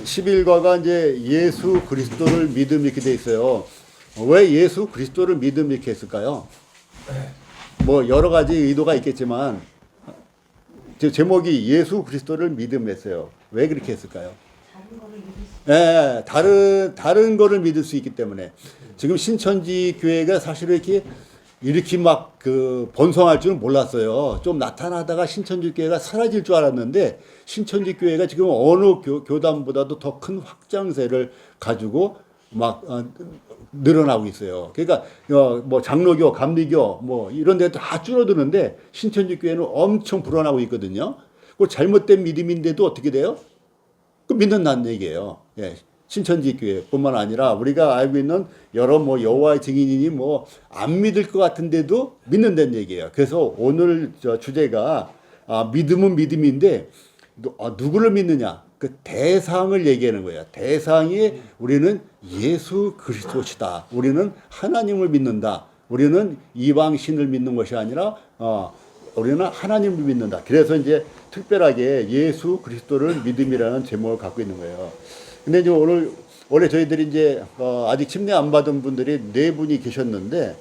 11과가 이제 예수 그리스도를 믿음 이렇게 돼 있어요. 왜 예수 그리스도를 믿음 이렇게 했을까요? 뭐 여러 가지 의도가 있겠지만 제목이 예수 그리스도를 믿음 했어요. 왜 그렇게 했을까요? 예, 다른 거를 믿을 수 있기 때문에. 지금 신천지 교회가 사실 이렇게 막 그 번성할 줄은 몰랐어요. 좀 나타나다가 신천지 교회가 사라질 줄 알았는데 신천지 교회가 지금 어느 교단보다도 더 큰 확장세를 가지고 막 늘어나고 있어요. 그러니까 뭐 장로교, 감리교 뭐 이런 데도 다 줄어드는데 신천지 교회는 엄청 불어나고 있거든요. 그 잘못된 믿음인데도 어떻게 돼요? 그 믿는다는 얘기예요. 예. 신천지 교회뿐만 아니라 우리가 알고 있는 여러 뭐 여호와의 증인이니 뭐 안 믿을 것 같은데도 믿는다는 얘기예요. 그래서 오늘 주제가 믿음은 믿음인데 누구를 믿느냐? 그 대상을 얘기하는 거예요. 대상이 우리는 예수 그리스도시다. 우리는 하나님을 믿는다. 우리는 이방 신을 믿는 것이 아니라 우리는 하나님을 믿는다. 그래서 이제 특별하게 예수 그리스도를 믿음이라는 제목을 갖고 있는 거예요. 근데 이제 원래 저희들이 이제 아직 침례 안 받은 분들이 4분이 계셨는데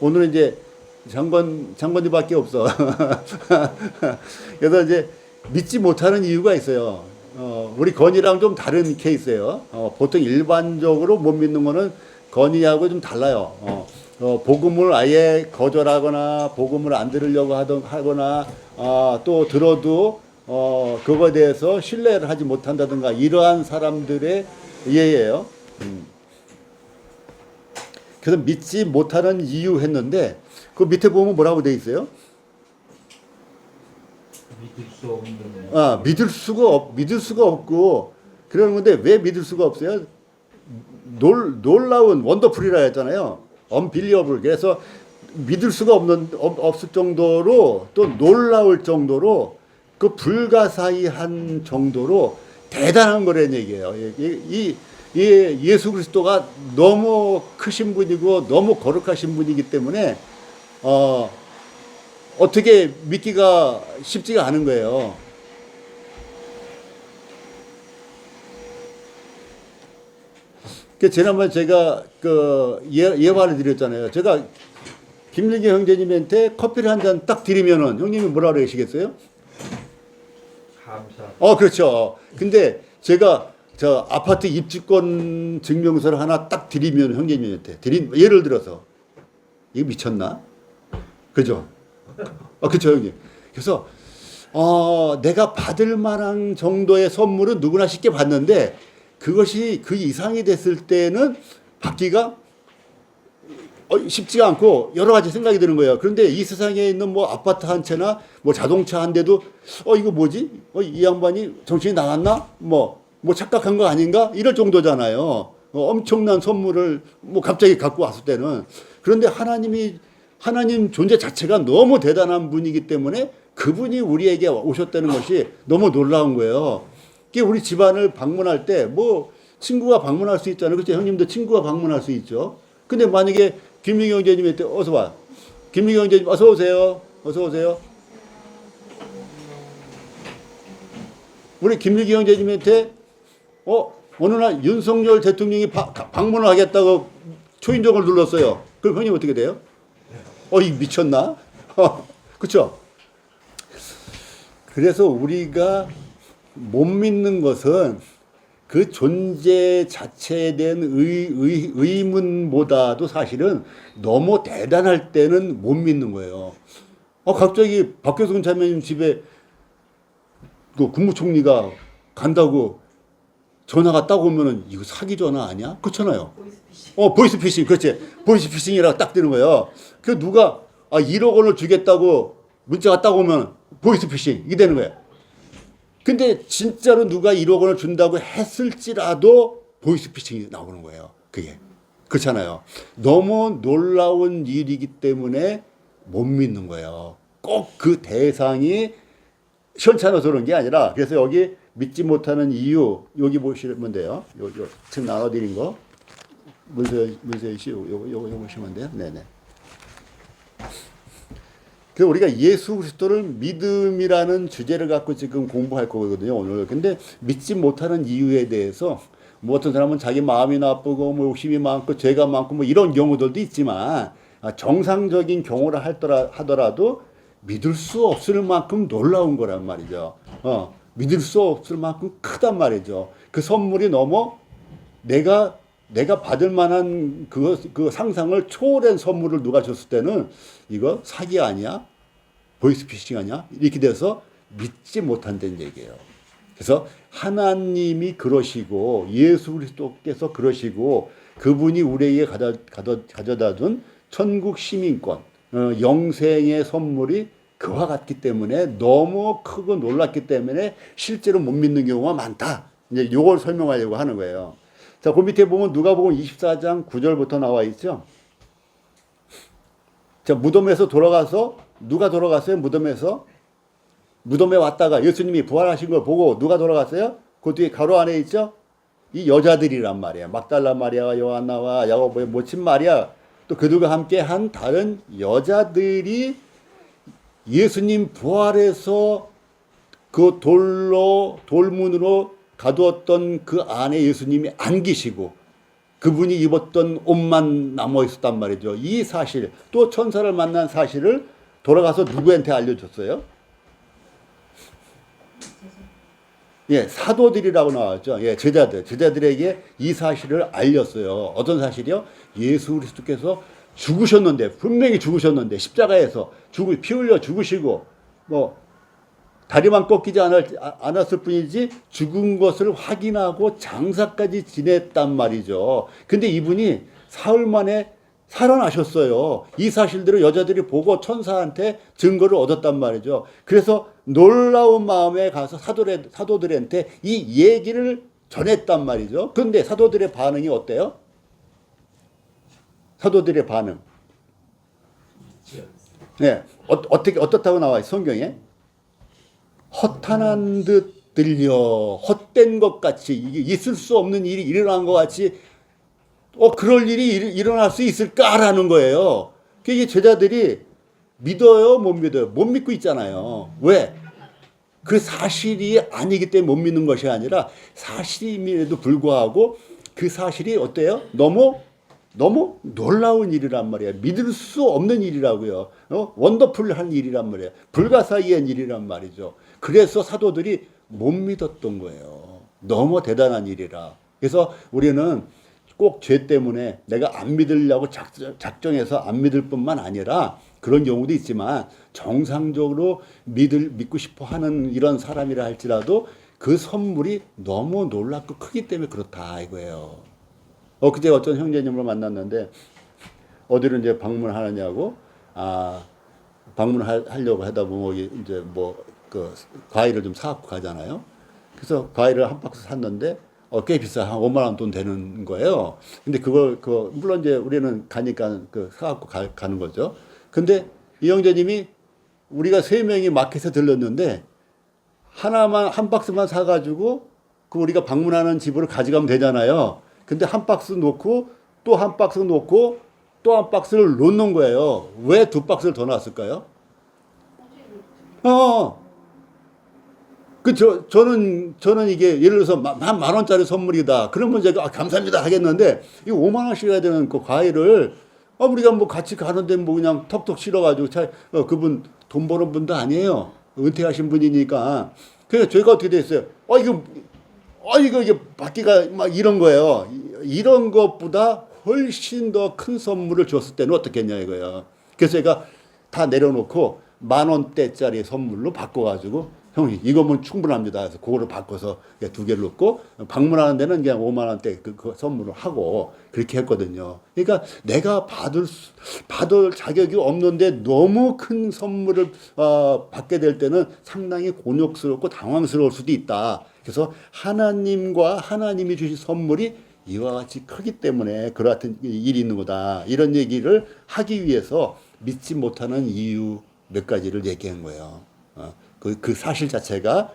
오늘은 이제 장관님밖에 없어. 그래서 이제 믿지 못하는 이유가 있어요. 우리 건이랑 좀 다른 케이스예요. 보통 일반적으로 못 믿는 거는 건이하고 좀 달라요. 복음을 아예 거절하거나 복음을 안 들으려고 하거나 또 들어도 그거에 대해서 신뢰를 하지 못한다든가 이러한 사람들의 예예요. 그래서 믿지 못하는 이유 했는데 그 밑에 보면 뭐라고 돼 있어요? 믿을 수가 없고 그러는 건데 왜 믿을 수가 없어요? 놀라운 원더풀이라 했잖아요. unbelievable. 그래서 믿을 수가 없을 정도로 또 놀라울 정도로 그 불가사의한 정도로 대단한 거라는 얘기예요. 이 예수 그리스도가 너무 크신 분이고 너무 거룩하신 분이기 때문에 어떻게 믿기가 쉽지가 않은 거예요. 지난번에 제가 예화를 드렸잖아요. 제가 김일기 형제님한테 커피를 한 잔 딱 드리면은 형님이 뭐라 그러시겠어요? 감사. 그렇죠. 근데 제가 저 아파트 입주권 증명서를 하나 딱 드리면 형제님한테 예를 들어서 이거 미쳤나? 그죠? 그렇죠, 형님. 그래서 내가 받을 만한 정도의 선물은 누구나 쉽게 받는데 그것이 그 이상이 됐을 때는 받기가 쉽지가 않고 여러 가지 생각이 드는 거예요. 그런데 이 세상에 있는 뭐 아파트 한 채나 뭐 자동차 한 대도 이거 뭐지? 이 양반이 정신이 나갔나? 뭐 착각한 거 아닌가? 이럴 정도잖아요. 엄청난 선물을 뭐 갑자기 갖고 왔을 때는. 그런데 하나님 존재 자체가 너무 대단한 분이기 때문에 그분이 우리에게 오셨다는 것이 너무 놀라운 거예요. 우리 집안을 방문할 때 뭐 친구가 방문할 수 있잖아요. 그렇죠? 형님도 친구가 방문할 수 있죠. 근데 만약에 김민경 형제님한테 어서 와. 김민경 형제님 어서 오세요. 어서 오세요. 우리 김민경 형제님한테 어느 날 윤석열 대통령이 방문을 하겠다고 초인종을 눌렀어요. 그럼 형님 어떻게 돼요? 이 미쳤나? 그렇죠? 그래서 우리가 못 믿는 것은 그 존재 자체에 대한 의문보다도 사실은 너무 대단할 때는 못 믿는 거예요. 갑자기 박효승 자매님 집에 그 국무총리가 간다고 전화가 딱 오면은 이거 사기 전화 아니야? 그렇잖아요. 보이스피싱. 그렇지. 보이스피싱이라고 딱 뜨는 거예요. 그 누가 1억 원을 주겠다고 문자가 딱 오면 보이스피싱 이게 되는 거예요. 근데 진짜로 누가 1억 원을 준다고 했을지라도 보이스피싱이 나오는 거예요. 그게. 그렇잖아요. 너무 놀라운 일이기 때문에 못 믿는 거예요. 꼭 그 대상이 시원찮아서 그런 게 아니라 그래서 여기 믿지 못하는 이유 여기 보시면 돼요. 요 지금 나눠드린 거 문서희 씨 요거 보시면 돼요. 네네. 그래서 우리가 예수 그리스도를 믿음이라는 주제를 갖고 지금 공부할 거거든요, 오늘. 근데 믿지 못하는 이유에 대해서 뭐 어떤 사람은 자기 마음이 나쁘고 뭐 욕심이 많고 죄가 많고 뭐 이런 경우들도 있지만 정상적인 경우라 하더라도 믿을 수 없을 만큼 놀라운 거란 말이죠. 믿을 수 없을 만큼 크단 말이죠. 그 선물이 너무 내가 받을 만한 그 상상을 초월한 선물을 누가 줬을 때는 이거 사기 아니야? 보이스피싱 아니야? 이렇게 돼서 믿지 못한다는 얘기예요. 그래서 하나님이 그러시고 예수 그리스도께서 그러시고 그분이 우리에게 가져다 준 천국 시민권, 영생의 선물이 그와 같기 때문에 너무 크고 놀랐기 때문에 실제로 못 믿는 경우가 많다. 이제 이걸 설명하려고 하는 거예요. 자, 그 밑에 보면 누가복음 24장 9절부터 나와 있죠. 자, 무덤에서 돌아가서 누가 돌아갔어요? 무덤에 왔다가 예수님이 부활하신 걸 보고 누가 돌아갔어요? 그 뒤에 가로 안에 있죠? 이 여자들이란 말이야. 막달라 마리아와 요한나와 야고보의 모친 마리아, 또 그들과 함께 한 다른 여자들이 예수님 부활해서 그 돌문으로 가두었던 그 안에 예수님이 안 계시고 그분이 입었던 옷만 남아 있었단 말이죠. 이 사실, 또 천사를 만난 사실을 돌아가서 누구한테 알려줬어요? 예, 사도들이라고 나왔죠. 예, 제자들에게 이 사실을 알렸어요. 어떤 사실이요? 예수 그리스도께서 죽으셨는데, 분명히 죽으셨는데, 십자가에서 피 흘려 죽으시고, 다리만 꺾이지 않았을 뿐이지 죽은 것을 확인하고 장사까지 지냈단 말이죠. 근데 이분이 사흘 만에 살아나셨어요. 이 사실들을 여자들이 보고 천사한테 증거를 얻었단 말이죠. 그래서 놀라운 마음에 가서 사도들한테 이 얘기를 전했단 말이죠. 그런데 사도들의 반응이 어때요? 사도들의 반응. 네, 어떻다고 나와 있어요, 성경에? 허탄한 듯 들려, 헛된 것 같이, 이게 있을 수 없는 일이 일어난 것 같이, 그럴 일이 일어날 수 있을까라는 거예요. 그게 제자들이 믿어요, 못 믿어요? 못 믿고 있잖아요. 왜? 그 사실이 아니기 때문에 못 믿는 것이 아니라 사실임에도 불구하고 그 사실이 어때요? 너무 놀라운 일이란 말이에요. 믿을 수 없는 일이라고요. 원더풀한 일이란 말이에요. 불가사의한 일이란 말이죠. 그래서 사도들이 못 믿었던 거예요. 너무 대단한 일이라. 그래서 우리는 꼭 죄 때문에 내가 안 믿으려고 작정해서 안 믿을 뿐만 아니라 그런 경우도 있지만 정상적으로 믿고 싶어 하는 이런 사람이라 할지라도 그 선물이 너무 놀랍고 크기 때문에 그렇다 이거예요. 그때 어떤 형제님을 만났는데 어디로 이제 방문하느냐고 방문하려고 하다 보면 이제 그 과일을 좀 사갖고 가잖아요. 그래서 과일을 한 박스 샀는데 꽤 비싸. 한 5만 원 돈 되는 거예요. 근데 물론 이제 우리는 가니까 사갖고 가는 거죠. 근데 이 형제님이 우리가 3명이 마켓에 들렀는데 한 박스만 사가지고 우리가 방문하는 집으로 가져가면 되잖아요. 근데 한 박스 놓고 또 한 박스 놓고 또 한 박스를 놓는 거예요. 왜 2박스를 더 놨을까요? 저는 이게 예를 들어서 만 원짜리 선물이다. 그러면 제가 감사합니다 하겠는데 이 5만 원씩 해야 되는 그 과일을 우리가 같이 가는데 그냥 턱턱 실어가지고 그분 돈 버는 분도 아니에요. 은퇴하신 분이니까. 그래서 저희가 어떻게 됐어요? 이게 받기가 막 이런 거예요. 이런 것보다 훨씬 더 큰 선물을 줬을 때는 어떻게 했냐 이거예요. 그래서 제가 다 내려놓고 10,000원대짜리 선물로 바꿔가지고 형님 이거면 충분합니다. 그래서 그거를 바꿔서 2개를 넣고 방문하는 데는 그냥 5만 원대 그 선물을 하고 그렇게 했거든요. 그러니까 내가 받을 자격이 없는데 너무 큰 선물을 받게 될 때는 상당히 곤욕스럽고 당황스러울 수도 있다. 그래서 하나님이 주신 선물이 이와 같이 크기 때문에 그와 같은 일이 있는 거다. 이런 얘기를 하기 위해서 믿지 못하는 이유 몇 가지를 얘기한 거예요. 그 사실 자체가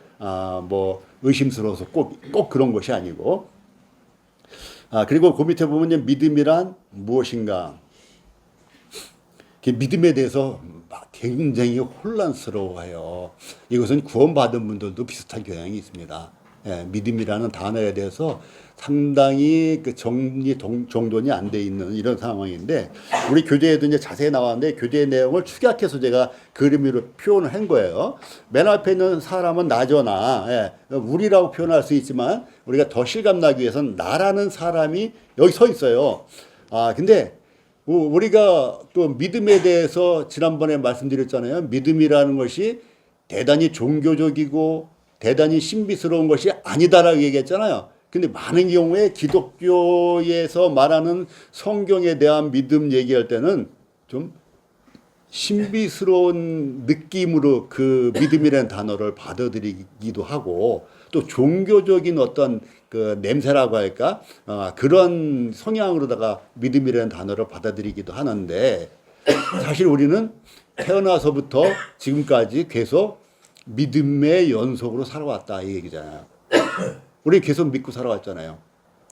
의심스러워서 꼭 그런 것이 아니고 그리고 그 밑에 보면 믿음이란 무엇인가? 믿음에 대해서 굉장히 혼란스러워해요. 이것은 구원받은 분들도 비슷한 경향이 있습니다. 예, 믿음이라는 단어에 대해서 상당히 그 정돈이 안 돼 있는 이런 상황인데, 우리 교재에도 이제 자세히 나왔는데 교재 내용을 축약해서 제가 그림으로 표현을 한 거예요. 맨 앞에 있는 사람은 나저나, 예, 우리라고 표현할 수 있지만 우리가 더 실감나기 위해서는 나라는 사람이 여기 서 있어요. 근데 우리가 또 믿음에 대해서 지난번에 말씀드렸잖아요. 믿음이라는 것이 대단히 종교적이고 대단히 신비스러운 것이 아니다라고 얘기했잖아요. 근데 많은 경우에 기독교에서 말하는 성경에 대한 믿음 얘기할 때는 좀 신비스러운 느낌으로 그 믿음이라는 단어를 받아들이기도 하고, 또 종교적인 어떤 그 냄새라고 할까, 그런 성향으로다가 믿음이라는 단어를 받아들이기도 하는데, 사실 우리는 태어나서부터 지금까지 계속 믿음의 연속으로 살아왔다 이 얘기잖아요. 우리 계속 믿고 살아왔잖아요.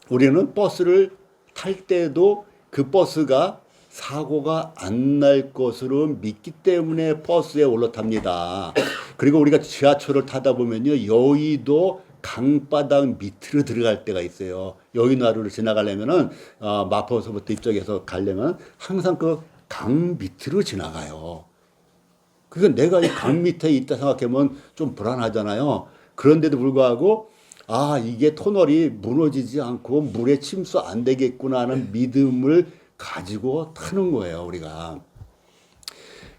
우리는 버스를 탈 때도 그 버스가 사고가 안 날 것으로 믿기 때문에 버스에 올라탑니다. 그리고 우리가 지하철을 타다 보면요, 여의도 강바닥 밑으로 들어갈 때가 있어요. 여의도를 지나가려면은 마포서부터 이쪽에서 가려면 항상 그 강 밑으로 지나가요. 그러니까 내가 이 강 밑에 있다 생각하면 좀 불안하잖아요. 그런데도 불구하고 이게 터널이 무너지지 않고 물에 침수 안 되겠구나 하는 믿음을 가지고 타는 거예요, 우리가.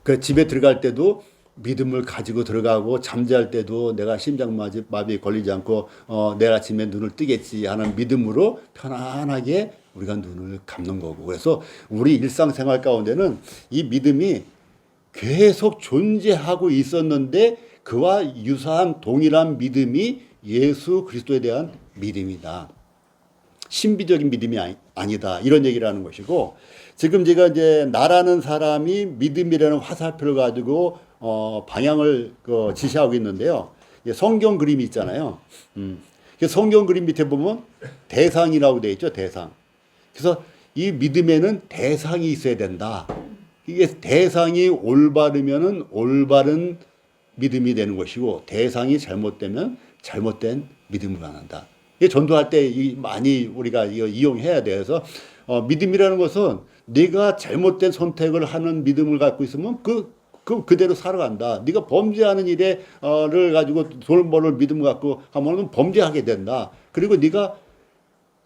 그 집에 들어갈 때도 믿음을 가지고 들어가고, 잠잘 때도 내가 심장마비 걸리지 않고 내일 아침에 눈을 뜨겠지 하는 믿음으로 편안하게 우리가 눈을 감는 거고. 그래서 우리 일상생활 가운데는 이 믿음이 계속 존재하고 있었는데, 그와 유사한 동일한 믿음이 예수 그리스도에 대한 믿음이다. 신비적인 믿음이 아니다. 이런 얘기를 하는 것이고, 지금 제가 이제 나라는 사람이 믿음이라는 화살표를 가지고 방향을 지시하고 있는데요. 성경 그림이 있잖아요. 성경 그림 밑에 보면 대상이라고 되어 있죠. 대상. 그래서 이 믿음에는 대상이 있어야 된다. 이게 대상이 올바르면은 올바른 믿음이 되는 것이고, 대상이 잘못되면 잘못된 믿음을 말한다. 이게 전도할 때 많이 우리가 이용해야 돼서, 믿음이라는 것은 네가 잘못된 선택을 하는 믿음을 갖고 있으면 그대로 살아간다. 네가 범죄하는 일을 가지고 돈 벌을 믿음 갖고 하면은 범죄하게 된다. 그리고 네가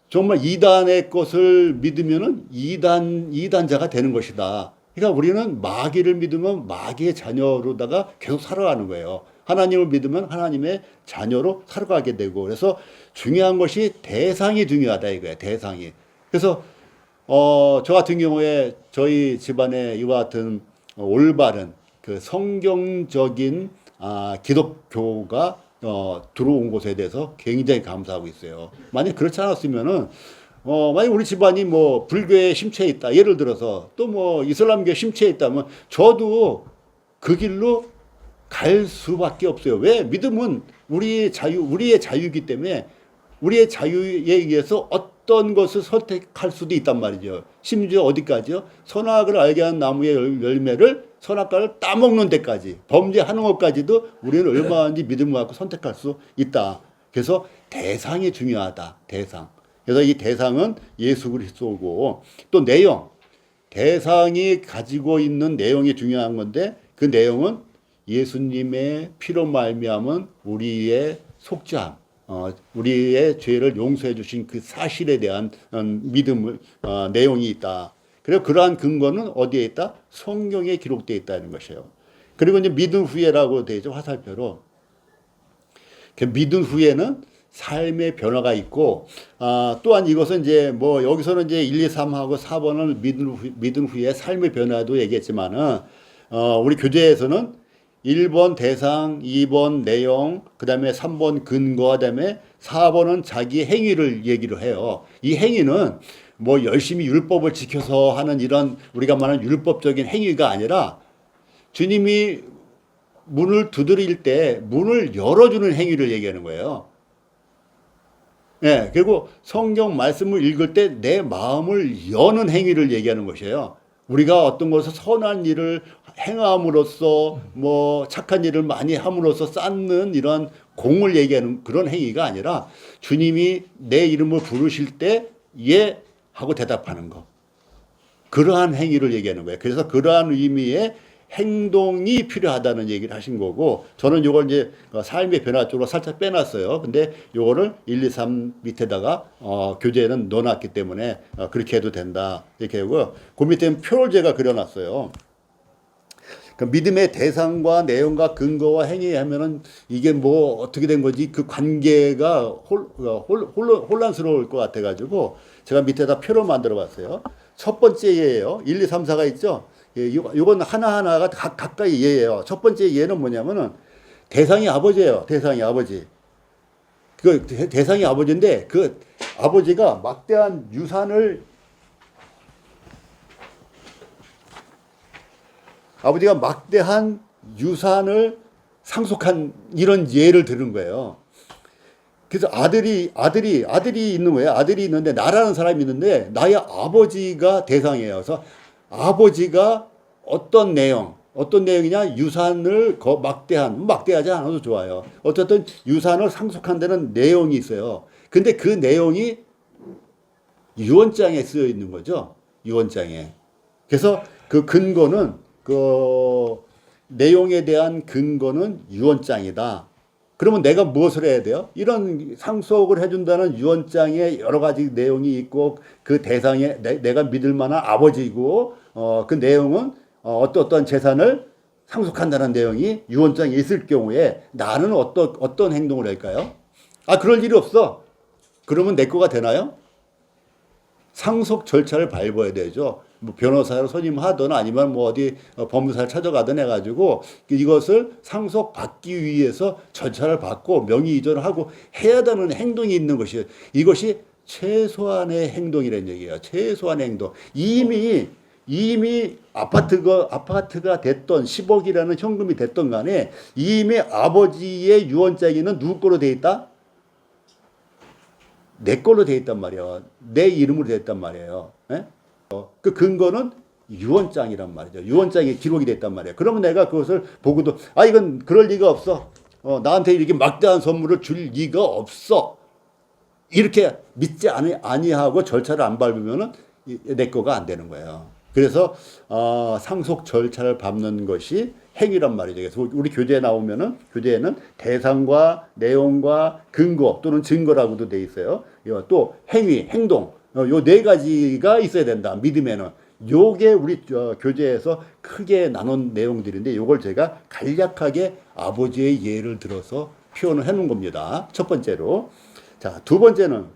정말 이단의 것을 믿으면은 이단자가 되는 것이다. 그러니까 우리는 마귀를 믿으면 마귀의 자녀로다가 계속 살아가는 거예요. 하나님을 믿으면 하나님의 자녀로 살아가게 되고, 그래서 중요한 것이 대상이 중요하다 이거예요. 대상이. 그래서 저 같은 경우에 저희 집안에 이와 같은 올바른 그 성경적인 기독교가 들어온 것에 대해서 굉장히 감사하고 있어요. 만약 그렇지 않았으면은 만약 우리 집안이 뭐 불교에 심취해 있다, 예를 들어서 또 뭐 이슬람교에 심취해 있다면 저도 그 길로 갈 수밖에 없어요. 왜? 믿음은 우리의 자유이기 때문에 우리의 자유에 의해서 어떤 것을 선택할 수도 있단 말이죠. 심지어 어디까지요? 선악을 알게 하는 나무의 열매를, 선악과를 따먹는 데까지, 범죄하는 것까지도 우리는 얼마든지 믿음을 갖고 선택할 수 있다. 그래서 대상이 중요하다. 대상. 그래서 이 대상은 예수 그리스도고, 또 내용, 대상이 가지고 있는 내용이 중요한 건데, 그 내용은 예수님의 피로 말미암은 우리의 속죄함, 우리의 죄를 용서해 주신 그 사실에 대한 믿음을 내용이 있다. 그리고 그러한 근거는 어디에 있다? 성경에 기록되어 있다는 것이에요. 그리고 이제 믿음 후에라고 되어 있죠, 화살표로. 그 믿음 후에는 삶의 변화가 있고, 또한 이것은 이제 뭐 여기서는 이제 1, 2, 3하고 4번을 믿음 후에 삶의 변화도 얘기했지만은, 우리 교재에서는 1번 대상, 2번 내용, 그 다음에 3번 근거, 그 다음에 4번은 자기 행위를 얘기를 해요. 이 행위는 뭐 열심히 율법을 지켜서 하는 이런 우리가 말하는 율법적인 행위가 아니라, 주님이 문을 두드릴 때 문을 열어주는 행위를 얘기하는 거예요. 그리고 성경 말씀을 읽을 때 내 마음을 여는 행위를 얘기하는 것이에요. 우리가 어떤 것을 선한 일을 행함으로써 뭐 착한 일을 많이 함으로써 쌓는 이런 공을 얘기하는 그런 행위가 아니라 주님이 내 이름을 부르실 때 예 하고 대답하는 거. 그러한 행위를 얘기하는 거예요. 그래서 그러한 의미의 행동이 필요하다는 얘기를 하신 거고, 저는 요걸 이제 삶의 변화 쪽으로 살짝 빼놨어요. 근데 요거를 1, 2, 3 밑에다가 교재에는 넣어놨기 때문에 그렇게 해도 된다. 이렇게 하고요. 그 밑에 표를 제가 그려놨어요. 그 믿음의 대상과 내용과 근거와 행위하면은 이게 뭐 어떻게 된 거지? 그 관계가 혼란스러울 것 같아가지고 제가 밑에다 표를 만들어 봤어요. 첫 번째 예예요. 1, 2, 3, 4가 있죠? 예, 요건 하나하나가 가까이 예예요. 첫 번째 예는 뭐냐면은 대상이 아버지예요. 대상이 아버지. 그 대상이 아버지인데 그 아버지가 막대한 유산을 아버지가 막대한 유산을 상속한 이런 예를 들은 거예요. 그래서 아들이 있는 거예요. 아들이 있는데 나라는 사람이 있는데 나의 아버지가 대상이에요. 그래서 아버지가 어떤 내용이냐? 유산을 막대하지 않아도 좋아요. 어쨌든 유산을 상속한다는 내용이 있어요. 근데 그 내용이 유언장에 쓰여 있는 거죠. 유언장에. 그래서 그 근거는 그 내용에 대한 근거는 유언장이다. 그러면 내가 무엇을 해야 돼요? 이런 상속을 해준다는 유언장에 여러 가지 내용이 있고 그 대상에 내가 믿을 만한 아버지고 그 내용은 어떤 재산을 상속한다는 내용이 유언장에 있을 경우에 나는 어떤 행동을 할까요? 그럴 일이 없어. 그러면 내 거가 되나요? 상속 절차를 밟아야 되죠. 뭐 변호사를 선임하든 아니면 뭐 어디 법무사를 찾아가든 해가지고 이것을 상속받기 위해서 절차를 밟고 명의 이전을 하고 해야 되는 행동이 있는 것이 이것이 최소한의 행동이라는 얘기예요. 최소한의 행동. 이미 아파트가 됐던 10억이라는 현금이 됐던 간에 이미 아버지의 유언장에는 누구 거로 돼 있다? 내 걸로 돼 있단 말이에요. 내 이름으로 돼 있단 말이에요. 예? 그 근거는 유언장이란 말이죠. 유언장에 기록이 됐단 말이에요. 그러면 내가 그것을 보고도 이건 그럴 리가 없어. 나한테 이렇게 막대한 선물을 줄 리가 없어. 이렇게 믿지 아니하고 절차를 안 밟으면은 내 거가 안 되는 거예요. 그래서 상속 절차를 밟는 것이 행위란 말이죠. 그래서 우리 교재에 나오면은 교재에는 대상과 내용과 근거 또는 증거라고도 돼 있어요. 또 행위, 행동 요 네 가지가 있어야 된다. 믿음에는 요게 우리 교재에서 크게 나눈 내용들인데 요걸 제가 간략하게 아버지의 예를 들어서 표현을 해놓은 겁니다. 첫 번째로. 자, 두 번째는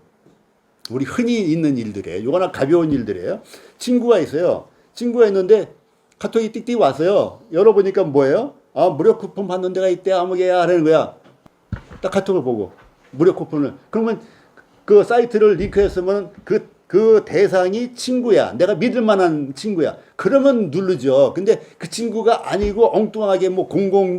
우리 흔히 있는 일들이에요. 요거나 가벼운 일들이에요. 친구가 있어요. 친구가 있는데 카톡이 띡띡 왔어요. 열어보니까 뭐예요? 무료 쿠폰 받는 데가 있대. 아무개야 하는 거야. 딱 카톡을 보고 무료 쿠폰을. 그러면 그 사이트를 링크했으면 그 대상이 친구야. 내가 믿을 만한 친구야. 그러면 누르죠. 근데 그 친구가 아니고 엉뚱하게 뭐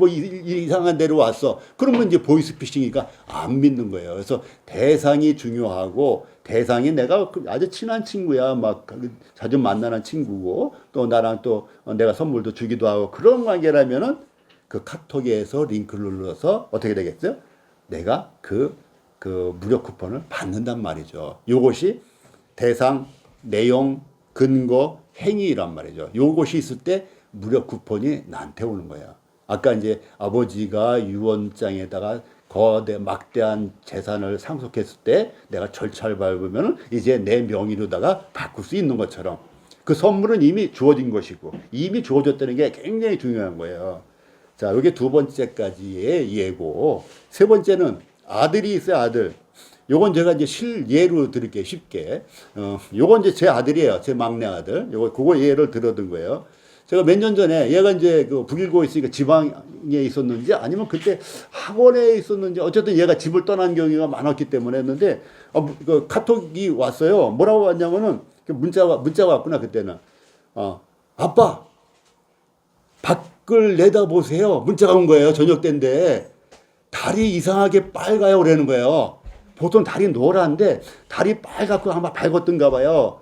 이상한 데로 왔어. 그러면 이제 보이스피싱이니까 안 믿는 거예요. 그래서 대상이 중요하고 대상이 내가 아주 친한 친구야. 막 자주 만나는 친구고 또 나랑 또 내가 선물도 주기도 하고 그런 관계라면은 그 카톡에서 링크를 눌러서 어떻게 되겠어요? 내가 그 무료 쿠폰을 받는단 말이죠. 요것이 대상, 내용, 근거, 행위란 말이죠. 요것이 있을 때 무료 쿠폰이 나한테 오는 거야. 아까 이제 아버지가 유언장에다가 막대한 재산을 상속했을 때 내가 절차를 밟으면 이제 내 명의로다가 바꿀 수 있는 것처럼 그 선물은 이미 주어진 것이고 이미 주어졌다는 게 굉장히 중요한 거예요. 자, 이게 두 번째까지의 예고. 세 번째는 아들이 있어요, 아들. 요건 제가 이제 실예로 드릴게요, 쉽게. 요건 이제 제 아들이에요, 제 막내 아들. 그거 예를 들어둔 거예요. 제가 몇 년 전에 얘가 이제 그 북일고에 있으니까 지방에 있었는지 아니면 그때 학원에 있었는지 어쨌든 얘가 집을 떠난 경우가 많았기 때문에 했는데 그 카톡이 왔어요. 뭐라고 왔냐면은 문자가 왔구나, 그때는. 아빠, 밖을 내다보세요. 문자가 온 거예요, 저녁 때인데. 달이 이상하게 빨가요, 그러는 거예요. 보통 달이 노란데 달이 빨갛고 아마 밝았던가 봐요.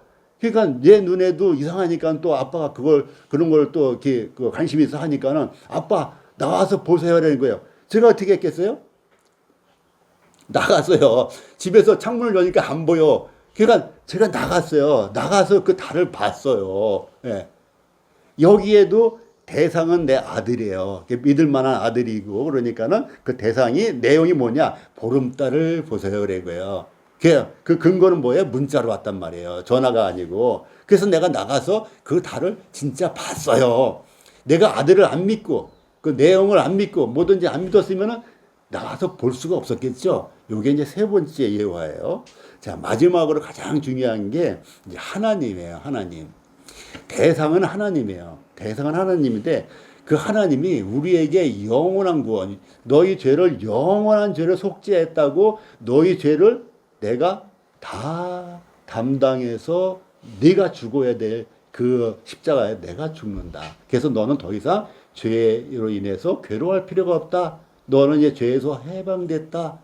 그러니까 내 눈에도 이상하니까 또 아빠가 그런 걸 또 이렇게 관심이 있어 하니까는 아빠 나와서 보세요 라는 거예요. 제가 어떻게 했겠어요? 나갔어요. 집에서 창문을 여니까 안 보여. 그러니까 제가 나갔어요. 나가서 그 달을 봤어요. 예. 여기에도 대상은 내 아들이에요. 믿을 만한 아들이고 그러니까는 그 대상이 내용이 뭐냐? 보름달을 보세요 그런 거예요. 그 근거는 뭐예요? 문자로 왔단 말이에요. 전화가 아니고. 그래서 내가 나가서 그 달을 진짜 봤어요. 내가 아들을 안 믿고 그 내용을 안 믿고 뭐든지 안 믿었으면은 나가서 볼 수가 없었겠죠. 요게 이제 세 번째 예화예요. 자, 마지막으로 가장 중요한 게 이제 하나님이에요. 하나님. 대상은 하나님이에요. 대상은 하나님인데 그 하나님이 우리에게 영원한 구원, 너희 죄를 영원한 죄를 속죄했다고 너희 죄를 내가 다 담당해서 네가 죽어야 될 그 십자가에 내가 죽는다. 그래서 너는 더 이상 죄로 인해서 괴로워할 필요가 없다. 너는 이제 죄에서 해방됐다.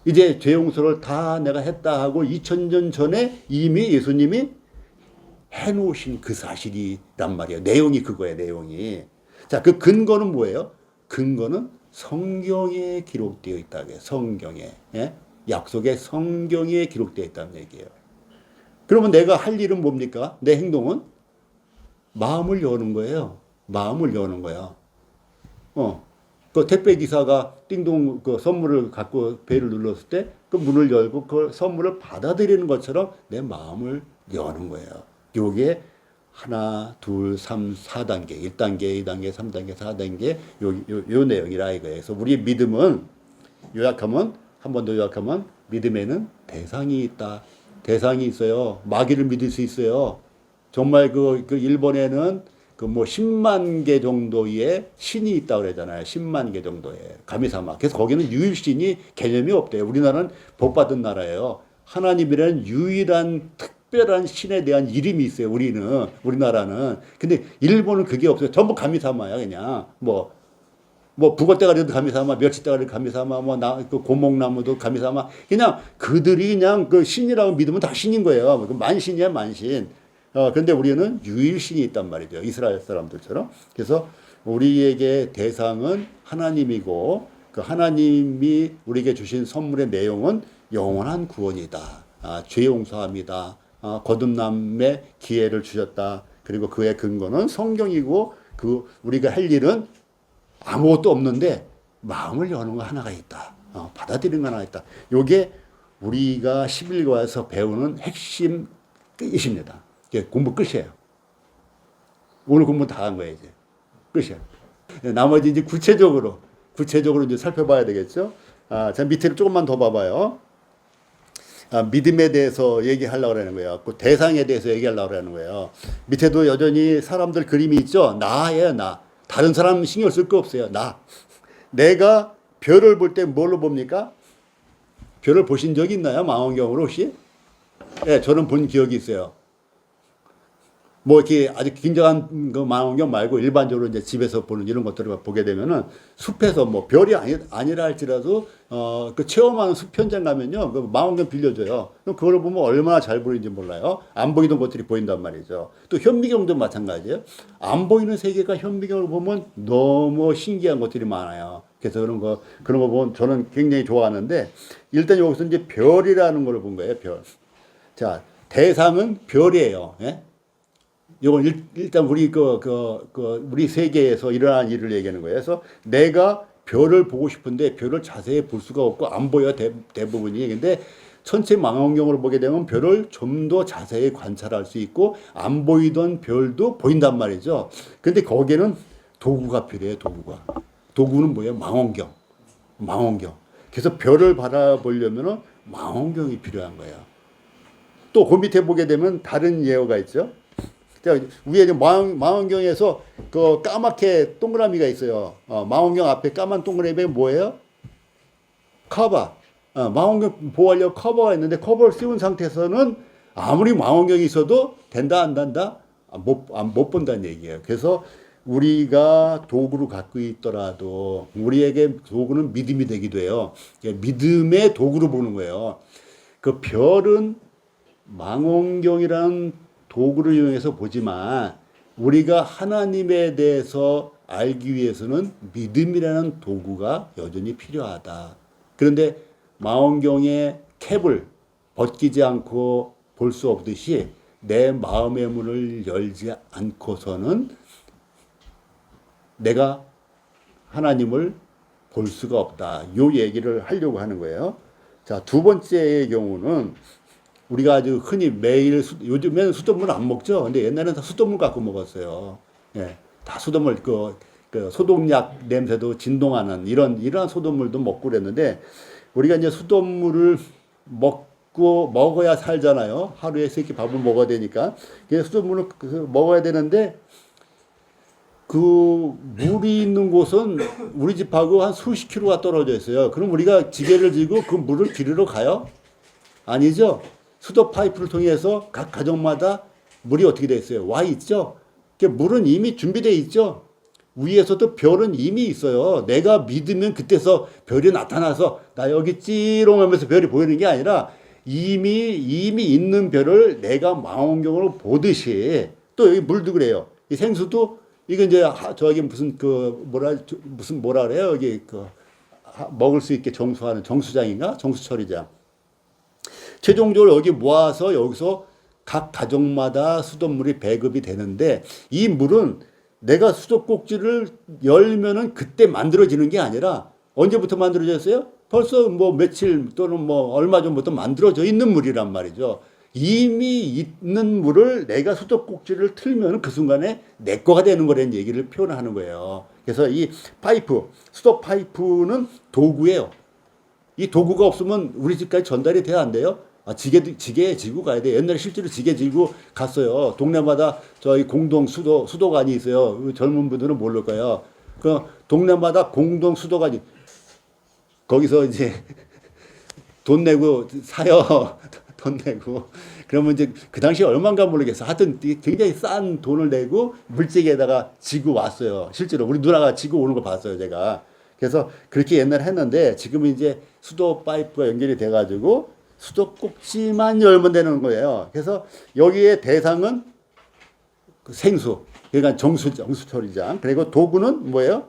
이제 죄 용서를 다 내가 했다 하고 2000년 전에 이미 예수님이 해놓으신 그 사실이란 말이에요. 내용이 그거예요. 내용이. 자, 그 근거는 뭐예요? 근거는 성경에 기록되어 있다. 성경에. 예? 약속의 성경에 기록되어 있다는 얘기예요. 그러면 내가 할 일은 뭡니까? 내 행동은 마음을 여는 거예요. 마음을 여는 거야. 그 택배 기사가 띵동 그 선물을 갖고 배를 눌렀을 때 그 문을 열고 그 선물을 받아들이는 것처럼 내 마음을 여는 거예요. 요게 하나, 둘, 삼, 4단계, 1단계, 2단계, 3단계, 4단계 요 내용이라 이거예요. 그래서 우리 믿음은 요약하면 한 번 더 요약하면 믿음에는 대상이 있다. 대상이 있어요. 마귀를 믿을 수 있어요. 정말 그 일본에는 그 뭐 10만 개 정도의 신이 있다고 그러잖아요. 10만 개 정도의 가미사마. 그래서 거기는 유일신이 개념이 없대요. 우리나라는 복받은 나라예요. 하나님이라는 유일한 특별한 신에 대한 이름이 있어요. 우리나라는. 근데 일본은 그게 없어요. 전부 가미사마야 그냥. 뭐 북어대가리도 가미사마, 멸치대가리도 가미사마, 그 고목나무도 가미사마. 그냥 그들이 그냥 그 신이라고 믿으면 다 신인 거예요. 그 만신이야 만신. 그런데 우리는 유일신이 있단 말이죠. 이스라엘 사람들처럼. 그래서 우리에게 대상은 하나님이고 그 하나님이 우리에게 주신 선물의 내용은 영원한 구원이다. 죄 용서합니다. 거듭남의 기회를 주셨다. 그리고 그의 근거는 성경이고 그 우리가 할 일은 아무것도 없는데 마음을 여는 거 하나가 있다. 받아들이는 거 하나가 있다. 요게 우리가 11과에서 배우는 핵심 끝입니다. 공부 끝이에요. 오늘 공부 다 한 거예요, 이제. 끝이에요. 나머지 이제 구체적으로 이제 살펴봐야 되겠죠? 자, 밑에를 조금만 더 봐봐요. 믿음에 대해서 얘기하려고 하는 거예요. 그 대상에 대해서 얘기하려고 하는 거예요. 밑에도 여전히 사람들 그림이 있죠? 나예요, 나. 다른 사람 신경 쓸 거 없어요, 나. 내가 별을 볼 때 뭘로 봅니까? 별을 보신 적이 있나요? 망원경으로 혹시? 네, 저는 본 기억이 있어요. 뭐 이렇게 아주 긴장한 그 망원경 말고 일반적으로 이제 집에서 보는 이런 것들을 보게 되면은 숲에서 뭐 별이 아니라 할지라도 그 체험하는 숲 현장 가면요 그 망원경 빌려줘요. 그럼 그걸 보면 얼마나 잘 보이는지 몰라요. 안 보이던 것들이 보인단 말이죠. 또 현미경도 마찬가지예요. 안 보이는 세계가 현미경을 보면 너무 신기한 것들이 많아요. 그래서 그런 거 보면 저는 굉장히 좋아하는데 일단 여기서 이제 별이라는 걸 본 거예요. 별. 자, 대상은 별이에요. 예? 이건 일단 우리 우리 세계에서 일어난 일을 얘기하는 거예요. 그래서 내가 별을 보고 싶은데 별을 자세히 볼 수가 없고 안 보여 대부분이. 근데 천체 망원경으로 보게 되면 별을 좀 더 자세히 관찰할 수 있고 안 보이던 별도 보인단 말이죠. 근데 거기에는 도구가 필요해요. 도구는 뭐예요? 망원경. 그래서 별을 바라보려면은 망원경이 필요한 거예요. 또 그 밑에 보게 되면 다른 예어가 있죠. 위에 망원경에서 그 까맣게 동그라미가 있어요. 망원경 앞에 까만 동그라미가 뭐예요? 커버. 망원경 보호하려고 커버가 있는데 커버를 씌운 상태에서는 아무리 망원경이 있어도 된다 안 된다? 못 본다는 얘기예요. 그래서 우리가 도구를 갖고 있더라도 우리에게 도구는 믿음이 되기도 해요. 믿음의 도구로 보는 거예요. 그 별은 망원경이라는 도구를 이용해서 보지만 우리가 하나님에 대해서 알기 위해서는 믿음이라는 도구가 여전히 필요하다. 그런데 망원경의 캡을 벗기지 않고 볼 수 없듯이 내 마음의 문을 열지 않고서는 내가 하나님을 볼 수가 없다. 요 얘기를 하려고 하는 거예요. 자, 두 번째의 경우는 우리가 아주 흔히 매일 요즘에는 수돗물 안 먹죠. 근데 옛날에는 다 수돗물 갖고 먹었어요. 예, 다 수돗물 그 소독약 냄새도 진동하는 이러한 수돗물도 먹고 그랬는데 우리가 이제 수돗물을 먹어야 살잖아요. 하루에 3끼 밥을 먹어야 되니까. 그래서 수돗물을 먹어야 되는데 그 물이 있는 곳은 우리 집하고 한 수십 킬로가 떨어져 있어요. 그럼 우리가 지게를 지고 그 물을 기르러 가요? 아니죠. 수도 파이프를 통해서 각 가정마다 물이 어떻게 돼 있어요? 와 있죠. 물은 이미 준비되어 있죠. 위에서도 별은 이미 있어요. 내가 믿으면 그때서 별이 나타나서 나 여기 찌롱하면서 별이 보이는 게 아니라 이미 있는 별을 내가 망원경으로 보듯이 또 여기 물도 그래요. 이 생수도 이거 이제 저기 무슨 뭐라 그래요? 여기 먹을 수 있게 정수하는 정수장인가? 정수처리장. 최종적으로 여기 모아서 여기서 각 가정마다 수돗물이 배급이 되는데 이 물은 내가 수도꼭지를 열면은 그때 만들어지는 게 아니라 언제부터 만들어졌어요? 벌써 뭐 며칠 또는 뭐 얼마 전부터 만들어져 있는 물이란 말이죠. 이미 있는 물을 내가 수도꼭지를 틀면 그 순간에 내 거가 되는 거라는 얘기를 표현하는 거예요. 그래서 이 파이프, 수도 파이프는 도구예요. 이 도구가 없으면 우리 집까지 전달이 돼야 안 돼요? 지게 지고 가야 돼. 옛날에 실제로 지게 지고 갔어요. 동네마다 저희 공동 수도관이 있어요. 젊은 분들은 모를 거예요. 그 동네마다 공동 수도관이 거기서 이제 돈 내고 사요. 돈 내고. 그러면 이제 그 당시에 얼마인가 모르겠어. 하여튼 굉장히 싼 돈을 내고 물지개에다가 지고 왔어요. 실제로 우리 누나가 지고 오는 걸 봤어요, 제가. 그래서 그렇게 옛날에 했는데 지금은 이제 수도 파이프가 연결이 돼가지고 수도꼭지만 열면 되는 거예요. 그래서 여기에 대상은 그 생수, 그러니까 정수처리장. 그리고 도구는 뭐예요?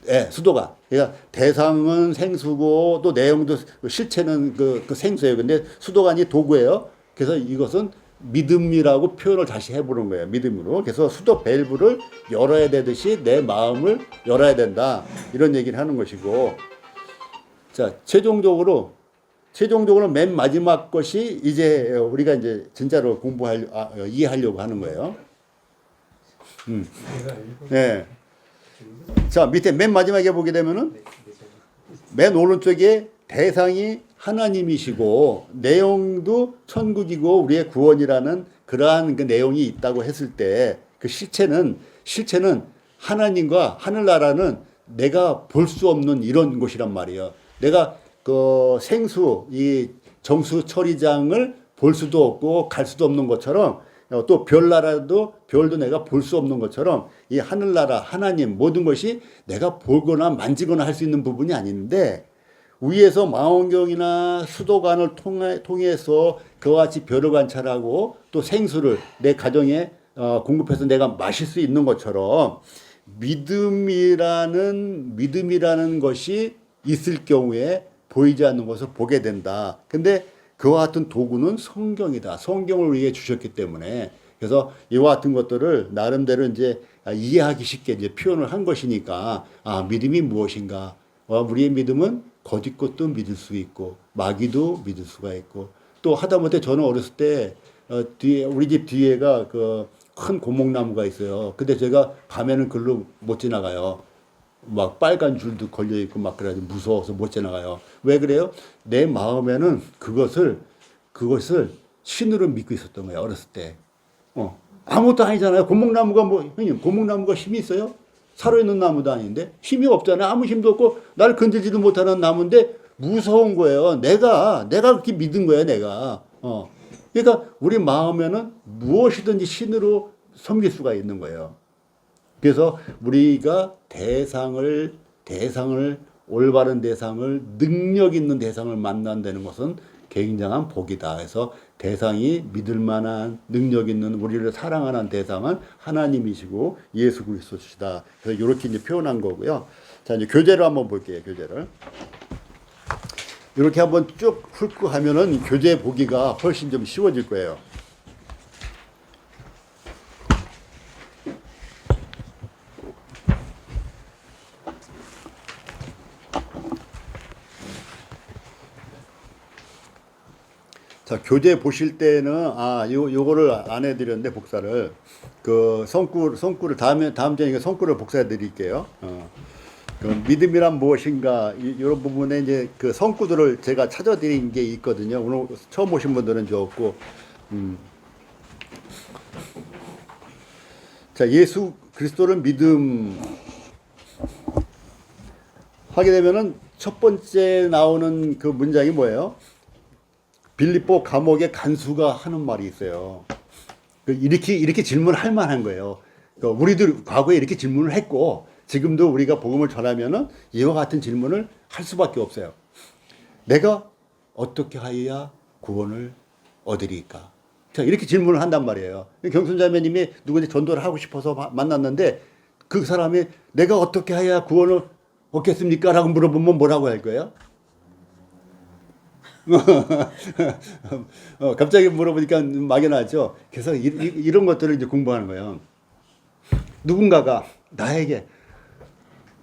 네, 수도관. 그러니까 대상은 생수고 또 내용도 실체는 그 생수예요. 근데 수도관이 도구예요. 그래서 이것은 믿음이라고 표현을 다시 해보는 거예요. 믿음으로. 그래서 수도 밸브를 열어야 되듯이 내 마음을 열어야 된다. 이런 얘기를 하는 것이고. 자, 최종적으로 맨 마지막 것이 이제 우리가 이제 진짜로 이해하려고 하는 거예요. 네. 자, 밑에 맨 마지막에 보게 되면은 맨 오른쪽에 대상이 하나님이시고 내용도 천국이고 우리의 구원이라는 그러한 그 내용이 있다고 했을 때 그 실체는 하나님과 하늘나라는 내가 볼 수 없는 이런 곳이란 말이에요. 내가 그 생수, 이 정수 처리장을 볼 수도 없고 갈 수도 없는 것처럼 또 별나라도 별도 내가 볼 수 없는 것처럼 이 하늘나라 하나님 모든 것이 내가 보거나 만지거나 할 수 있는 부분이 아닌데 위에서 망원경이나 수도관을 통해서 그와 같이 별을 관찰하고 또 생수를 내 가정에 공급해서 내가 마실 수 있는 것처럼 믿음이라는 것이 있을 경우에 보이지 않는 것을 보게 된다. 근데 그와 같은 도구는 성경이다. 성경을 우리에게 주셨기 때문에 그래서 이와 같은 것들을 나름대로 이제 이해하기 쉽게 이제 표현을 한 것이니까 믿음이 무엇인가? 우리의 믿음은 거짓 것도 믿을 수 있고 마귀도 믿을 수가 있고 또 하다못해 저는 어렸을 때 우리 집 뒤에가 그 큰 고목나무가 있어요. 근데 제가 밤에는 글로 못 지나가요. 막 빨간 줄도 걸려 있고 막 그래가지고 무서워서 못 지나가요. 왜 그래요? 내 마음에는 그것을 신으로 믿고 있었던 거예요. 어렸을 때. 아무것도 아니잖아요. 고목나무가 형님, 고목나무가 힘이 있어요? 살아있는 나무도 아닌데 힘이 없잖아요. 아무 힘도 없고 나를 건들지도 못하는 나무인데 무서운 거예요. 내가 그렇게 믿은 거예요. 내가. 그러니까 우리 마음에는 무엇이든지 신으로 섬길 수가 있는 거예요. 그래서 우리가 올바른 대상을 능력 있는 대상을 만난다는 것은 굉장한 복이다. 그래서 대상이 믿을 만한 능력 있는 우리를 사랑하는 대상은 하나님이시고 예수 그리스도시다. 그래서 이렇게 이제 표현한 거고요. 자, 이제 교재를 한번 볼게요. 교재를. 이렇게 한번 쭉 훑고 하면은 교재 보기가 훨씬 좀 쉬워질 거예요. 자, 교재 보실 때는 요거를 안 해드렸는데 복사를 그 성구를 다음 전에 성구를 복사해 드릴게요. 그 믿음이란 무엇인가 이런 부분에 이제 그 성구들을 제가 찾아드린 게 있거든요. 오늘 처음 오신 분들은 좋고, 자, 예수 그리스도를 믿음 하게 되면은 첫 번째 나오는 그 문장이 뭐예요? 빌립보 감옥의 간수가 하는 말이 있어요. 이렇게 질문할 만한 거예요. 우리들 과거에 이렇게 질문을 했고, 지금도 우리가 복음을 전하면은 이와 같은 질문을 할 수밖에 없어요. 내가 어떻게 하여야 구원을 얻으리까? 자, 이렇게 질문을 한단 말이에요. 경순자매님이 누구한테 전도를 하고 싶어서 만났는데 그 사람이 내가 어떻게 해야 구원을 얻겠습니까? 라고 물어보면 뭐라고 할 거예요? 갑자기 물어보니까 막연하죠. 그래서 이런 것들을 이제 공부하는 거예요. 누군가가 나에게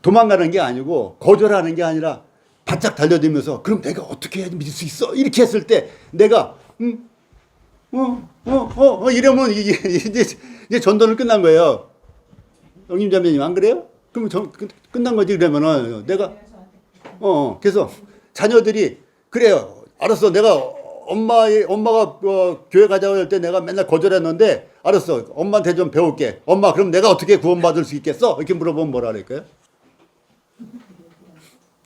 도망가는 게 아니고 거절하는 게 아니라 바짝 달려들면서 그럼 내가 어떻게 해야 믿을 수 있어? 이렇게 했을 때 내가 이러면 이제 전도는 끝난 거예요. 영림자매님 안 그래요? 그럼 끝난 거지. 그러면은 내가 그래서 자녀들이 그래요. 알았어. 내가 엄마가 교회 가자고 할 때 내가 맨날 거절했는데 알았어. 엄마한테 좀 배울게. 엄마 그럼 내가 어떻게 구원받을 수 있겠어? 이렇게 물어보면 뭐라 그럴까요?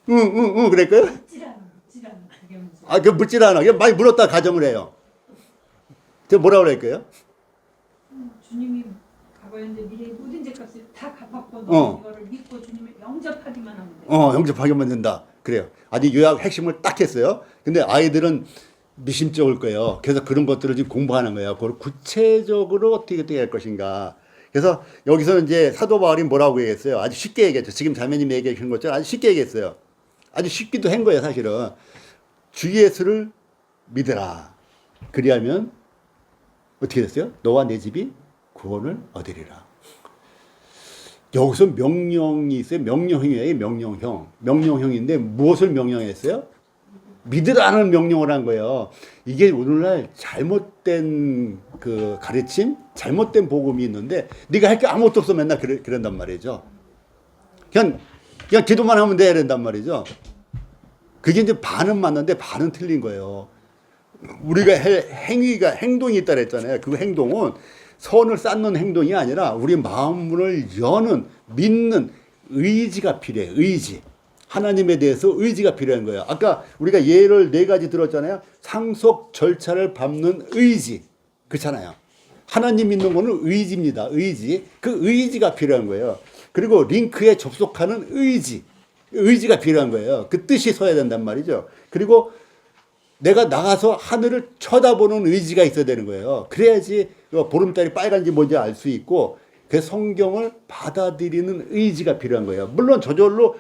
응 그럴까요? 그 묻질 않아. 그냥 많이 물었다 가정을 해요. 뭐라고 그럴까요? 주님이 과거였는데 미래의 모든 죄값을 다 갚았고 이거를 믿고 주님을 영접하기만 하면 돼. 영접하기만 된다. 그래요. 아주 요약 핵심을 딱 했어요. 근데 아이들은 미심쩍을 거예요. 그래서 그런 것들을 지금 공부하는 거예요. 그걸 구체적으로 어떻게 할 것인가. 그래서 여기서는 이제 사도 바울이 뭐라고 얘기했어요. 아주 쉽게 얘기했죠. 지금 자매님이 얘기하신 것처럼 아주 쉽게 얘기했어요. 아주 쉽기도 한 거예요, 사실은. 주 예수를 믿으라. 그리하면 어떻게 됐어요? 너와 내 집이 구원을 얻으리라. 여기서 명령이 있어요. 명령형이에요. 명령형인데 무엇을 명령했어요? 믿으라는 명령을 한 거예요. 이게 오늘날 잘못된 그 가르침, 잘못된 복음이 있는데 네가 할 게 아무것도 없어 맨날 그런단 말이죠. 그냥 기도만 하면 돼 이런단 말이죠. 그게 이제 반은 맞는데 반은 틀린 거예요. 우리가 행동이 있다 그랬잖아요. 그 행동은 선을 쌓는 행동이 아니라 우리 마음문을 여는 믿는 의지가 필요해요. 의지. 하나님에 대해서 의지가 필요한 거예요. 아까 우리가 예를 4가지 들었잖아요. 상속 절차를 밟는 의지. 그렇잖아요. 하나님 믿는 거는 의지입니다. 의지. 그 의지가 필요한 거예요. 그리고 링크에 접속하는 의지. 의지가 필요한 거예요. 그 뜻이 서야 된단 말이죠. 그리고 내가 나가서 하늘을 쳐다보는 의지가 있어야 되는 거예요. 그래야지 보름달이 빨간지 뭔지 알 수 있고 그 성경을 받아들이는 의지가 필요한 거예요. 물론 저절로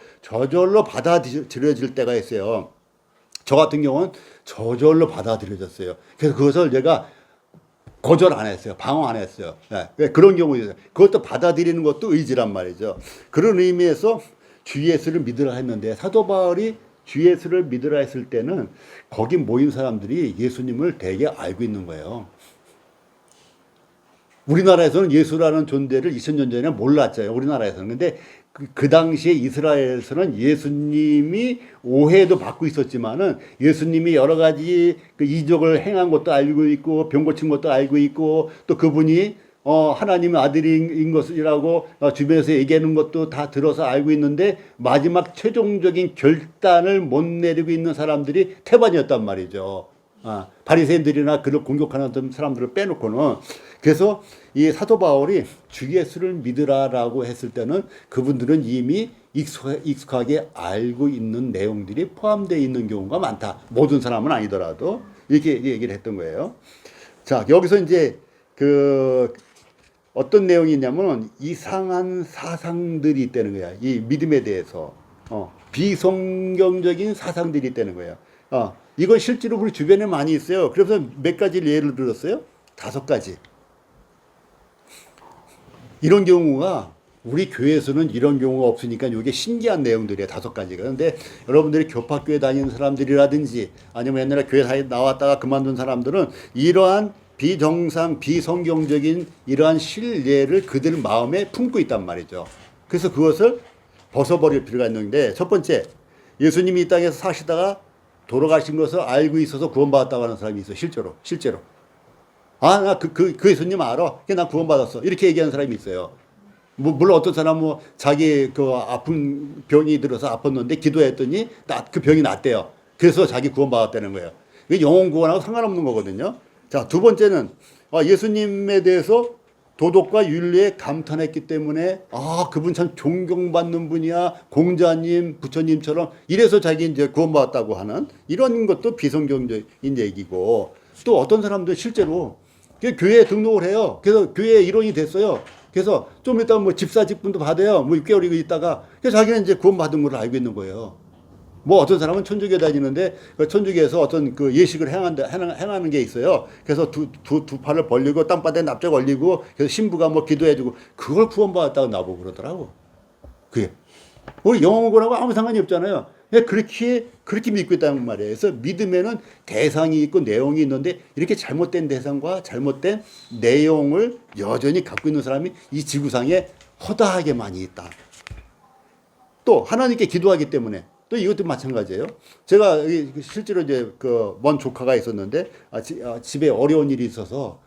받아들여질 때가 있어요. 저 같은 경우는 저절로 받아들여졌어요. 그래서 그것을 제가 거절 안 했어요. 방어 안 했어요. 네. 그런 경우 있어요. 그것도 받아들이는 것도 의지란 말이죠. 그런 의미에서 주 예수를 믿으라 했는데 사도 바울이 주 예수를 믿으라 했을 때는 거기 모인 사람들이 예수님을 되게 알고 있는 거예요. 우리나라에서는 예수라는 존재를 2000년 전에 몰랐죠. 우리나라에서는. 근데 그 당시에 이스라엘에서는 예수님이 오해도 받고 있었지만은 예수님이 여러 가지 그 이적을 행한 것도 알고 있고 병 고친 것도 알고 있고 또 그분이 하나님의 아들인 것이라고 주변에서 얘기하는 것도 다 들어서 알고 있는데 마지막 최종적인 결단을 못 내리고 있는 사람들이 태반이었단 말이죠. 바리새인들이나 그를 공격하는 어떤 사람들을 빼놓고는. 그래서 이 사도 바울이 주 예수를 믿으라라고 했을 때는 그분들은 이미 익숙하게 알고 있는 내용들이 포함되어 있는 경우가 많다. 모든 사람은 아니더라도. 이렇게 얘기를 했던 거예요. 자, 여기서 이제 그 어떤 내용이 있냐면 이상한 사상들이 있다는 거야. 이 믿음에 대해서. 비성경적인 사상들이 있다는 거예요. 이건 실제로 우리 주변에 많이 있어요. 그래서 몇 가지 예를 들었어요. 5가지. 이런 경우가 우리 교회에서는 이런 경우가 없으니까 이게 신기한 내용들이에요. 5가지가. 그런데 여러분들이 교파교회 다니는 사람들이라든지 아니면 옛날에 교회 나왔다가 그만둔 사람들은 이러한 비정상, 비성경적인 이러한 신뢰를 그들 마음에 품고 있단 말이죠. 그래서 그것을 벗어버릴 필요가 있는데, 첫 번째, 예수님이 이 땅에서 사시다가 돌아가신 것을 알고 있어서 구원받았다고 하는 사람이 있어요. 실제로. 나 그 예수님 알아. 나 구원받았어. 이렇게 얘기하는 사람이 있어요. 물론 어떤 사람은 자기 그 아픈 병이 들어서 아팠는데 기도했더니 그 병이 낫대요. 그래서 자기 구원받았다는 거예요. 이게 영혼 구원하고 상관없는 거거든요. 자, 2번째는 예수님에 대해서 도덕과 윤리에 감탄했기 때문에 그분 참 존경받는 분이야. 공자님, 부처님처럼 이래서 자기 이제 구원받았다고 하는 이런 것도 비성경적인 얘기고, 또 어떤 사람들 실제로 교회에 등록을 해요. 그래서 교회에 일원이 됐어요. 그래서 좀 이따 뭐 집사 직분도 받아요. 뭐 6개월 있다가. 그래서 자기는 이제 구원받은 걸 알고 있는 거예요. 뭐 어떤 사람은 천주교 다니는데 그 천주교에서 어떤 그 예식을 행하는 게 있어요. 그래서 두 팔을 벌리고 땅바닥에 납작 올리고 그래서 신부가 뭐 기도해주고 그걸 구원받았다고 나보고 그러더라고. 그게 우리 영혼하고 아무 상관이 없잖아요. 그렇게 믿고 있다는 말이에요. 그래서 믿음에는 대상이 있고 내용이 있는데 이렇게 잘못된 대상과 잘못된 내용을 여전히 갖고 있는 사람이 이 지구상에 허다하게 많이 있다. 또 하나님께 기도하기 때문에 또 이것도 마찬가지예요. 제가 실제로 이제 그 먼 조카가 있었는데 집에 어려운 일이 있어서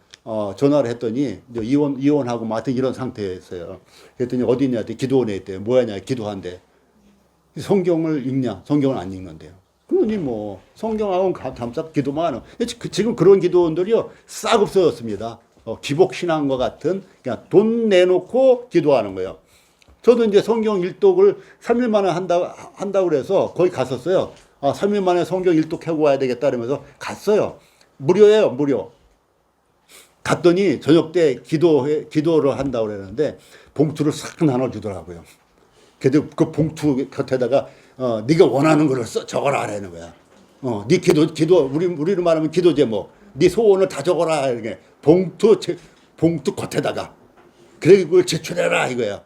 전화를 했더니 이혼하고 뭐 하여튼 이런 상태였어요. 그랬더니 어디 있냐 했더니 기도원에 있대요. 뭐 하냐 기도한대. 성경을 읽냐? 성경을 안 읽는데요. 그러니 뭐 성경하고 감싸 기도만 하는. 지금 그런 기도원들이요 싹 없어졌습니다. 기복신앙과 같은 그냥 돈 내놓고 기도하는 거예요. 저도 이제 성경 일독을 3일 만에 한다고 그래서 거기 갔었어요. 3일 만에 성경 일독하고 와야 되겠다 그러면서 갔어요. 무료예요, 무료. 갔더니 저녁 때 기도를 한다고 그랬는데 봉투를 싹 나눠주더라고요. 그래도 그 봉투 곁에다가 네가 원하는 거를 적어라 하라는 거야. 네 기도 우리로 말하면 기도 제목, 네 소원을 다 적어라 이렇게 봉투 겉에다가 그래 그걸 제출해라 이거야.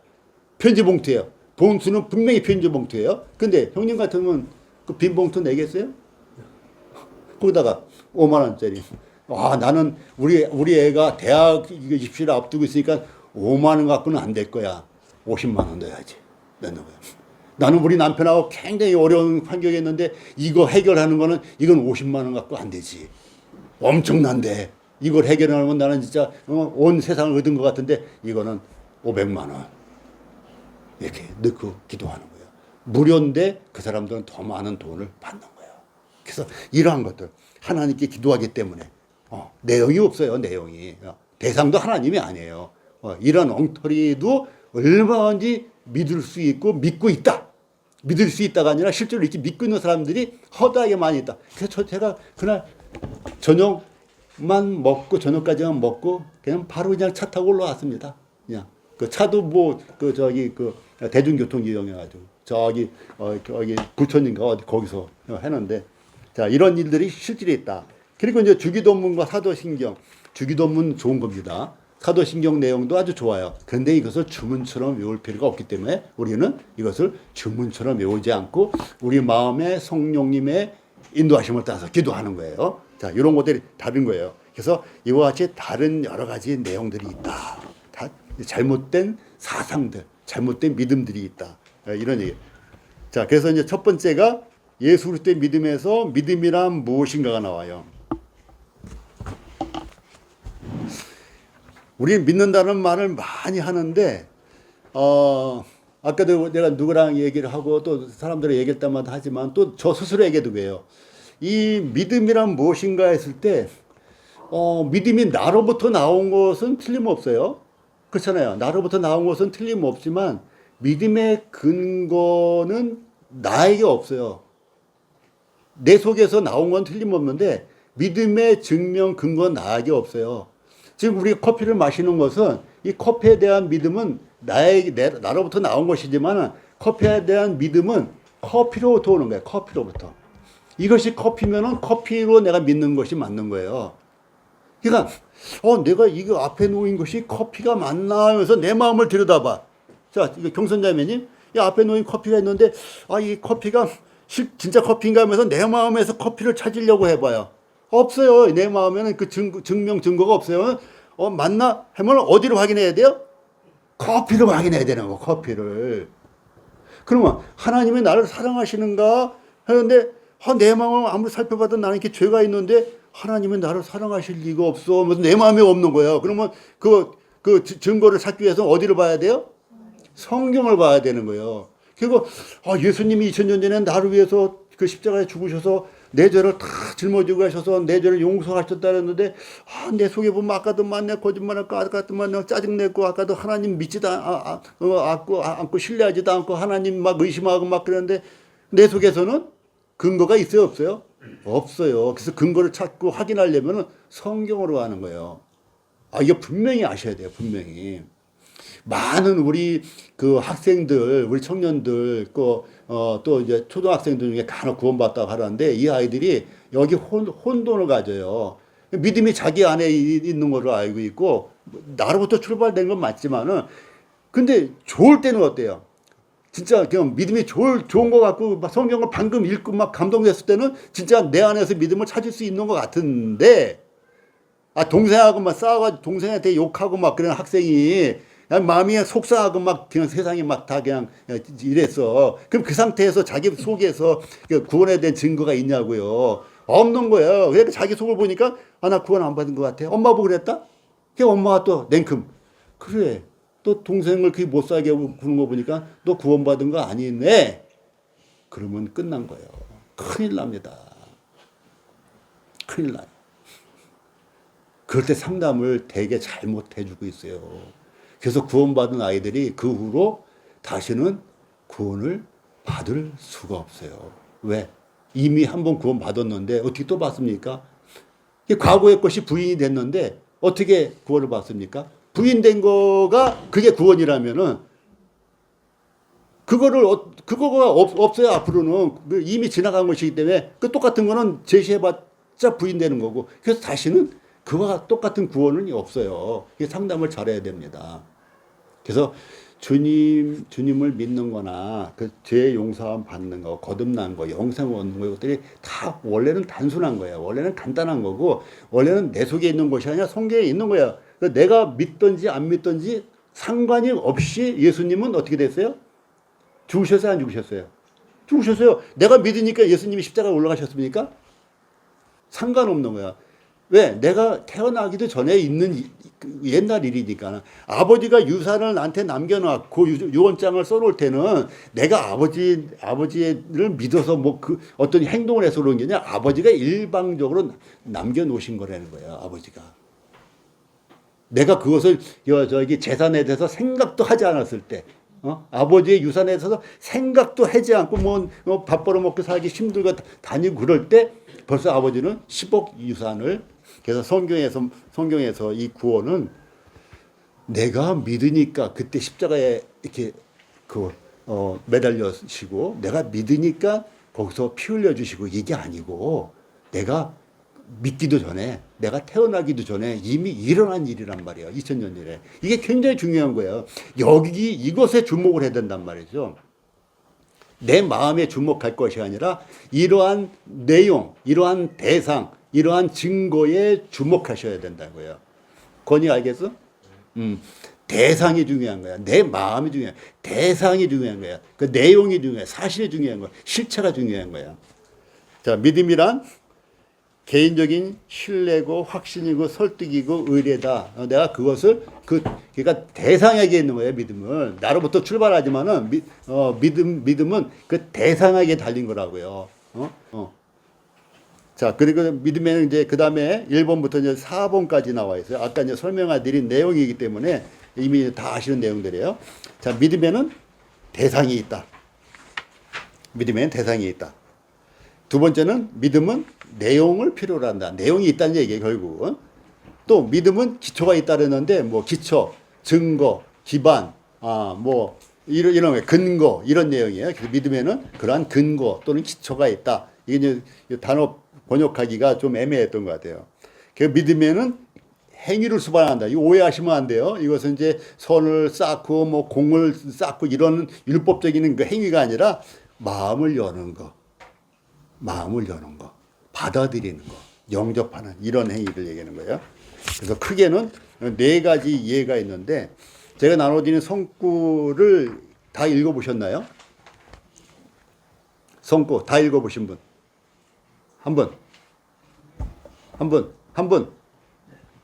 편지 봉투예요. 봉투는 분명히 편지 봉투예요. 근데 형님 같으면 그 빈 봉투 내겠어요? 거기다가 5만 원짜리. 나는 우리 애가 대학 입시를 앞두고 있으니까 5만 원 갖고는 안 될 거야. 50만 원 넣어야지. 넣는 거야. 나는 우리 남편하고 굉장히 어려운 환경에 있는데 이거 해결하는 거는 이건 50만 원 갖고 안 되지. 엄청난데 이걸 해결하면 나는 진짜 온 세상을 얻은 것 같은데 이거는 500만 원. 이렇게 넣고 기도하는 거예요. 무료인데 그 사람들은 더 많은 돈을 받는 거예요. 그래서 이러한 것들 하나님께 기도하기 때문에 내용이 없어요. 내용이 대상도 하나님이 아니에요. 이런 엉터리도 얼마든지 믿을 수 있고 믿고 있다. 믿을 수 있다가 아니라 실제로 이렇게 믿고 있는 사람들이 허다하게 많이 있다. 그래서 제가 그날 저녁까지만 먹고 그냥 바로 그냥 차 타고 올라왔습니다. 그냥 그 차도 대중교통 이용해가지고 저기 부천인가 어디 거기서 했는데, 자 이런 일들이 실질에 있다. 그리고 이제 주기도문과 사도신경, 주기도문 좋은 겁니다. 사도신경 내용도 아주 좋아요. 그런데 이것을 주문처럼 외울 필요가 없기 때문에 우리는 이것을 주문처럼 외우지 않고 우리 마음에 성령님의 인도하심을 따라서 기도하는 거예요. 자, 이런 것들이 다른 거예요. 그래서 이와 같이 다른 여러 가지 내용들이 있다. 다 잘못된 사상들, 잘못된 믿음들이 있다. 이런 얘기. 자, 그래서 이제 첫 번째가 예수 그리스도의 믿음에서 믿음이란 무엇인가가 나와요. 우리 믿는다는 말을 많이 하는데, 아까도 내가 누구랑 얘기를 하고 또 사람들이 얘기할 때마다 하지만 또 저 스스로에게도 그래요. 이 믿음이란 무엇인가 했을 때, 믿음이 나로부터 나온 것은 틀림없어요. 그렇잖아요. 나로부터 나온 것은 틀림없지만 믿음의 근거는 나에게 없어요. 내 속에서 나온 건 틀림없는데 믿음의 증명 근거 나에게 없어요. 지금 우리가 커피를 마시는 것은 이 커피에 대한 믿음은 나로부터 나온 것이지만 커피에 대한 믿음은 커피로부터 오는 거예요. 커피로부터. 이것이 커피면은 커피로 내가 믿는 것이 맞는 거예요. 그러니까 내가 이거 앞에 놓인 것이 커피가 맞나 하면서 내 마음을 들여다봐. 자, 이거 경선자매님, 이 앞에 놓인 커피가 있는데 이 커피가 진짜 커피인가 하면서 내 마음에서 커피를 찾으려고 해봐요. 없어요. 내 마음에는 그 증명 증거가 없어요. 맞나 하면 어디로 확인해야 돼요? 커피로 확인해야 되는 거. 커피를. 그러면 하나님이 나를 사랑하시는가 하는데 내 마음을 아무리 살펴봐도 나는 이렇게 죄가 있는데 하나님은 나를 사랑하실 리가 없어. 내 마음에 없는 거야. 그러면 그 증거를 찾기 위해서 어디를 봐야 돼요? 성경을 봐야 되는 거예요. 그리고 예수님이 2000년 전에 나를 위해서 그 십자가에 죽으셔서 내 죄를 다 짊어지고 가셔서 내 죄를 용서하셨다 그랬는데 내 속에 보면 아까도 만내 거짓말했고 아까도 만내 짜증냈고 아까도 하나님 믿지도 않고 신뢰하지도 않고 하나님 막 의심하고 막 그랬는데 내 속에서는 근거가 있어요 없어요? 없어요. 그래서 근거를 찾고 확인하려면 성경으로 하는 거예요. 이거 분명히 아셔야 돼요. 분명히. 많은 우리 그 학생들, 우리 청년들, 또 이제 초등학생들 중에 간혹 구원받다고 하는데 이 아이들이 여기 혼돈을 가져요. 믿음이 자기 안에 있는 걸로 알고 있고, 나로부터 출발된 건 맞지만은, 근데 좋을 때는 어때요? 진짜 그냥 믿음이 좋은 것 같고, 막 성경을 방금 읽고 막 감동됐을 때는 진짜 내 안에서 믿음을 찾을 수 있는 것 같은데, 동생하고 막 싸워가지고 동생한테 욕하고 막 그런 학생이 마음이 속상하고 막 그냥 세상이 막 다 그냥 이랬어. 그럼 그 상태에서 자기 속에서 구원에 대한 증거가 있냐고요. 없는 거예요. 그러니까 자기 속을 보니까 나 구원 안 받은 것 같아. 엄마 보고 그랬다? 그 엄마가 또 냉큼 그래. 또 동생을 그렇게 못 살게 구는 거 보니까 너 구원 받은 거 아니네. 그러면 끝난 거예요. 큰일 납니다. 큰일 나요. 그럴 때 상담을 되게 잘못 해주고 있어요. 그래서 구원받은 아이들이 그 후로 다시는 구원을 받을 수가 없어요. 왜? 이미 한번 구원받았는데 어떻게 또 받습니까? 과거의 것이 부인이 됐는데 어떻게 구원을 받습니까? 부인된 거가 그게 구원이라면은 그거가 없어요. 앞으로는 이미 지나간 것이기 때문에 그 똑같은 거는 제시해봤자 부인되는 거고 그래서 다시는 그와 똑같은 구원은 없어요. 상담을 잘해야 됩니다. 그래서 주님을 믿는 거나 그 죄 용서함 받는 거, 거듭난 거, 영생 얻는 거 이것들이 다 원래는 단순한 거예요. 원래는 간단한 거고 원래는 내 속에 있는 것이 아니라 성경에 있는 거예요. 내가 믿든지 안 믿든지 상관이 없이 예수님은 어떻게 됐어요? 죽으셨어요? 안 죽으셨어요? 죽으셨어요. 내가 믿으니까 예수님이 십자가에 올라가셨습니까? 상관없는 거야. 왜? 내가 태어나기도 전에 있는 옛날 일이니까. 아버지가 유산을 나한테 남겨놓고 유언장을 써놓을 때는 내가 아버지를 믿어서 어떤 행동을 해서 그런 게 아니라 아버지가 일방적으로 남겨놓으신 거라는 거예요. 아버지가. 내가 그것을 재산에 대해서 생각도 하지 않았을 때, 아버지의 유산에 대해서 생각도 하지 않고 밥 벌어먹고 살기 힘들고 다니고 그럴 때 벌써 아버지는 10억 유산을 그래서 성경에서 이 구원은 내가 믿으니까 그때 십자가에 이렇게 매달려시고 내가 믿으니까 거기서 피 흘려주시고 이게 아니고 내가 믿기도 전에 내가 태어나기도 전에 이미 일어난 일이란 말이에요. 2000년 전에. 이게 굉장히 중요한 거예요. 이것에 주목을 해야 된단 말이죠. 내 마음에 주목할 것이 아니라 이러한 내용, 이러한 대상, 이러한 증거에 주목하셔야 된다고요. 권위 알겠어? 대상이 중요한 거야. 내 마음이 중요한 거야. 대상이 중요한 거야. 그 내용이 중요해. 사실이 중요한 거야. 실체가 중요한 거야. 자, 믿음이란 개인적인 신뢰고 확신이고 설득이고 의뢰다. 내가 그것을 그러니까 대상에게 있는 거예요. 믿음은 나로부터 출발하지만은 믿음은 그 대상에게 달린 거라고요. 자, 그리고 믿음에는 이제 그 다음에 1번부터 이제 4번까지 나와 있어요. 아까 이제 설명해드린 내용이기 때문에 이미 다 아시는 내용들이에요. 자, 믿음에는 대상이 있다. 믿음에는 대상이 있다. 두 번째는 믿음은 내용을 필요로 한다. 내용이 있다는 얘기예요, 결국은. 또 믿음은 기초가 있다는데 뭐 기초, 증거, 기반, 뭐 이런 거, 근거 이런 내용이에요. 그래서 믿음에는 그러한 근거 또는 기초가 있다. 이게 이제 단어 번역하기가 좀 애매했던 것 같아요. 그 믿음에는 행위를 수반한다. 이거 오해하시면 안 돼요. 이것은 이제 선을 쌓고 뭐 공을 쌓고 이런 율법적인 그 행위가 아니라 마음을 여는 거, 받아들이는 거, 영접하는 이런 행위를 얘기하는 거예요. 그래서 크게는 네 가지 이해가 있는데 제가 나눠드리는 성구를 다 읽어보셨나요? 성구 다 읽어보신 분? 한 분? 한 분?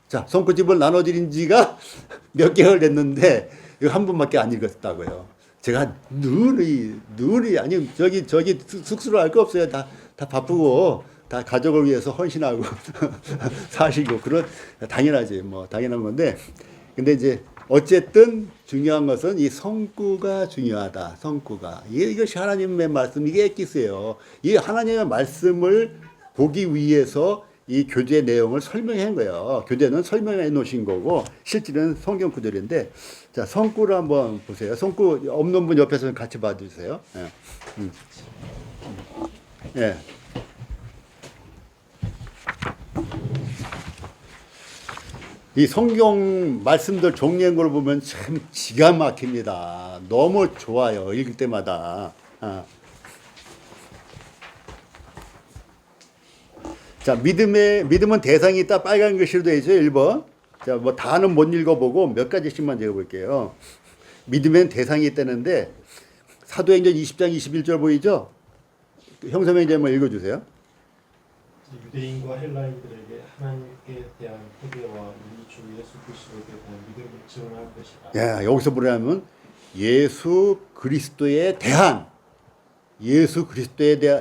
자, 성구집을 나눠드린 지가 몇 개월 됐는데 이거 한 분밖에 안 읽었다고요. 제가 눈이 아니 저기 숙소를 할 거 없어요. 다 바쁘고 다 가족을 위해서 헌신하고 사시고 그런 당연하지 뭐 당연한 건데 근데 이제 어쨌든 중요한 것은 이 성구가 중요하다. 성구가 이것이 하나님의 말씀 이게 엑기스예요. 이 하나님의 말씀을 보기 위해서 이 교재 내용을 설명한 거예요. 교재는 설명해 놓으신 거고 실질은 성경 구절인데 자 성구를 한번 보세요. 성구 없는 분 옆에서 같이 봐주세요. 예. 예. 이 성경 말씀들 정리한 걸 보면 참 기가 막힙니다. 너무 좋아요. 읽을 때마다. 자, 믿음은 대상이 있다. 빨간 글씨로 되어 있어요. 1번. 자, 뭐 다는 못 읽어보고 몇 가지씩만 적어볼게요. 믿음엔 대상이 있다는데 사도행전 20장 21절 보이죠? 형사명제 한번 읽어주세요. 유대인과 헬라인들에게 하나님께 대한 회개와 우리 주 예수 그리스도에 대한 믿음을 증언할 것이다. 예, 여기서 보려면 예수 그리스도에 대한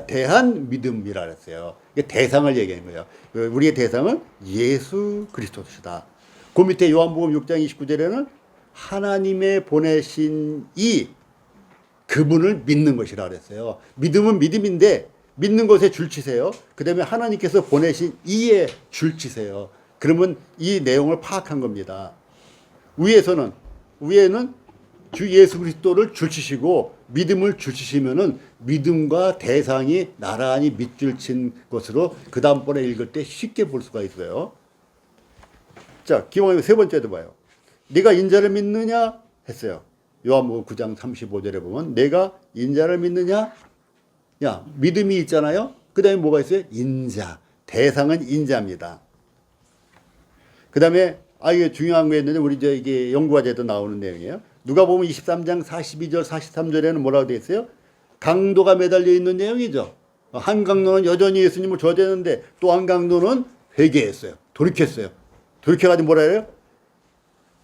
대한 믿음이라 그랬어요. 이게 대상을 얘기하는 거예요. 우리의 대상은 예수 그리스도시다. 그 밑에 요한복음 6장 29절에는 하나님의 보내신 이 그분을 믿는 것이라 그랬어요. 믿음은 믿음인데 믿는 것에 줄치세요. 그 다음에 하나님께서 보내신 이에 줄치세요. 그러면 이 내용을 파악한 겁니다. 위에는 주 예수 그리스도를 줄치시고 믿음을 줄치시면은 믿음과 대상이 나란히 밑줄친 것으로 그 다음번에 읽을 때 쉽게 볼 수가 있어요. 자, 기왕이면 세 번째도 봐요. 네가 인자를 믿느냐 했어요. 요한복음 9장 35절에 보면 내가 인자를 믿느냐? 야, 믿음이 있잖아요. 그 다음에 뭐가 있어요? 인자. 대상은 인자입니다. 그 다음에 이게 중요한 거 있는데 우리 이게 연구과제도 나오는 내용이에요. 누가복음 23장 42절 43절에는 뭐라고 되어 있어요? 강도가 매달려 있는 내용이죠. 한 강도는 여전히 예수님을 저주했는데 또 한 강도는 회개했어요. 돌이켰어요. 돌이켜가지고 뭐라 해요?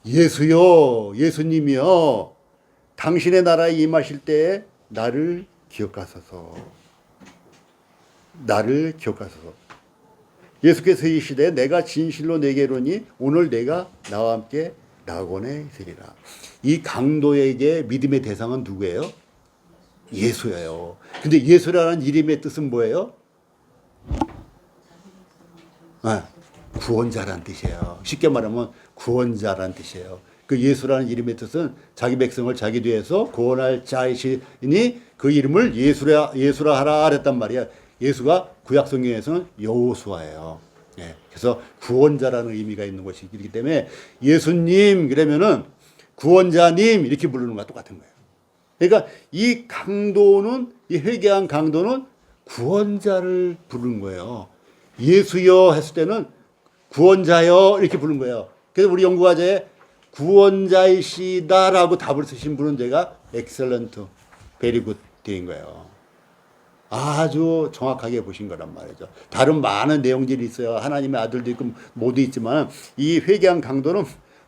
예수요, 예수님이요. 당신의 나라에 임하실 때에 나를 기억하소서. 나를 기억하소서. 예수께서 이 시대에 내가 진실로 내게 이르노니 오늘 내가 나와 함께 낙원에 있으리라. 이 강도에게 믿음의 대상은 누구예요? 예수예요. 근데 예수라는 이름의 뜻은 뭐예요? 구원자란 뜻이에요. 쉽게 말하면 구원자란 뜻이에요. 그 예수라는 이름의 뜻은 자기 백성을 자기 뒤에서 구원할 자이시니 그 이름을 예수라 하라 그랬단 말이야. 예수가 구약 성경에서는 여호수아예요. 예, 그래서 구원자라는 의미가 있는 것이기 때문에 예수님 그러면은 구원자님 이렇게 부르는 것과 똑같은 거예요. 그러니까 이 강도는 이 회개한 강도는 구원자를 부르는 거예요. 예수여 했을 때는 구원자여 이렇게 부르는 거예요. 그래서 우리 연구과제에 구원자이시다라고 답을 쓰신 분은 제가 엑셀런트, 베리굿 되는 거예요. 아주 정확하게 보신 거란 말이죠. 다른 많은 내용들이 있어요. 하나님의 아들도 있고 모두 있지만 이 회개한 강도는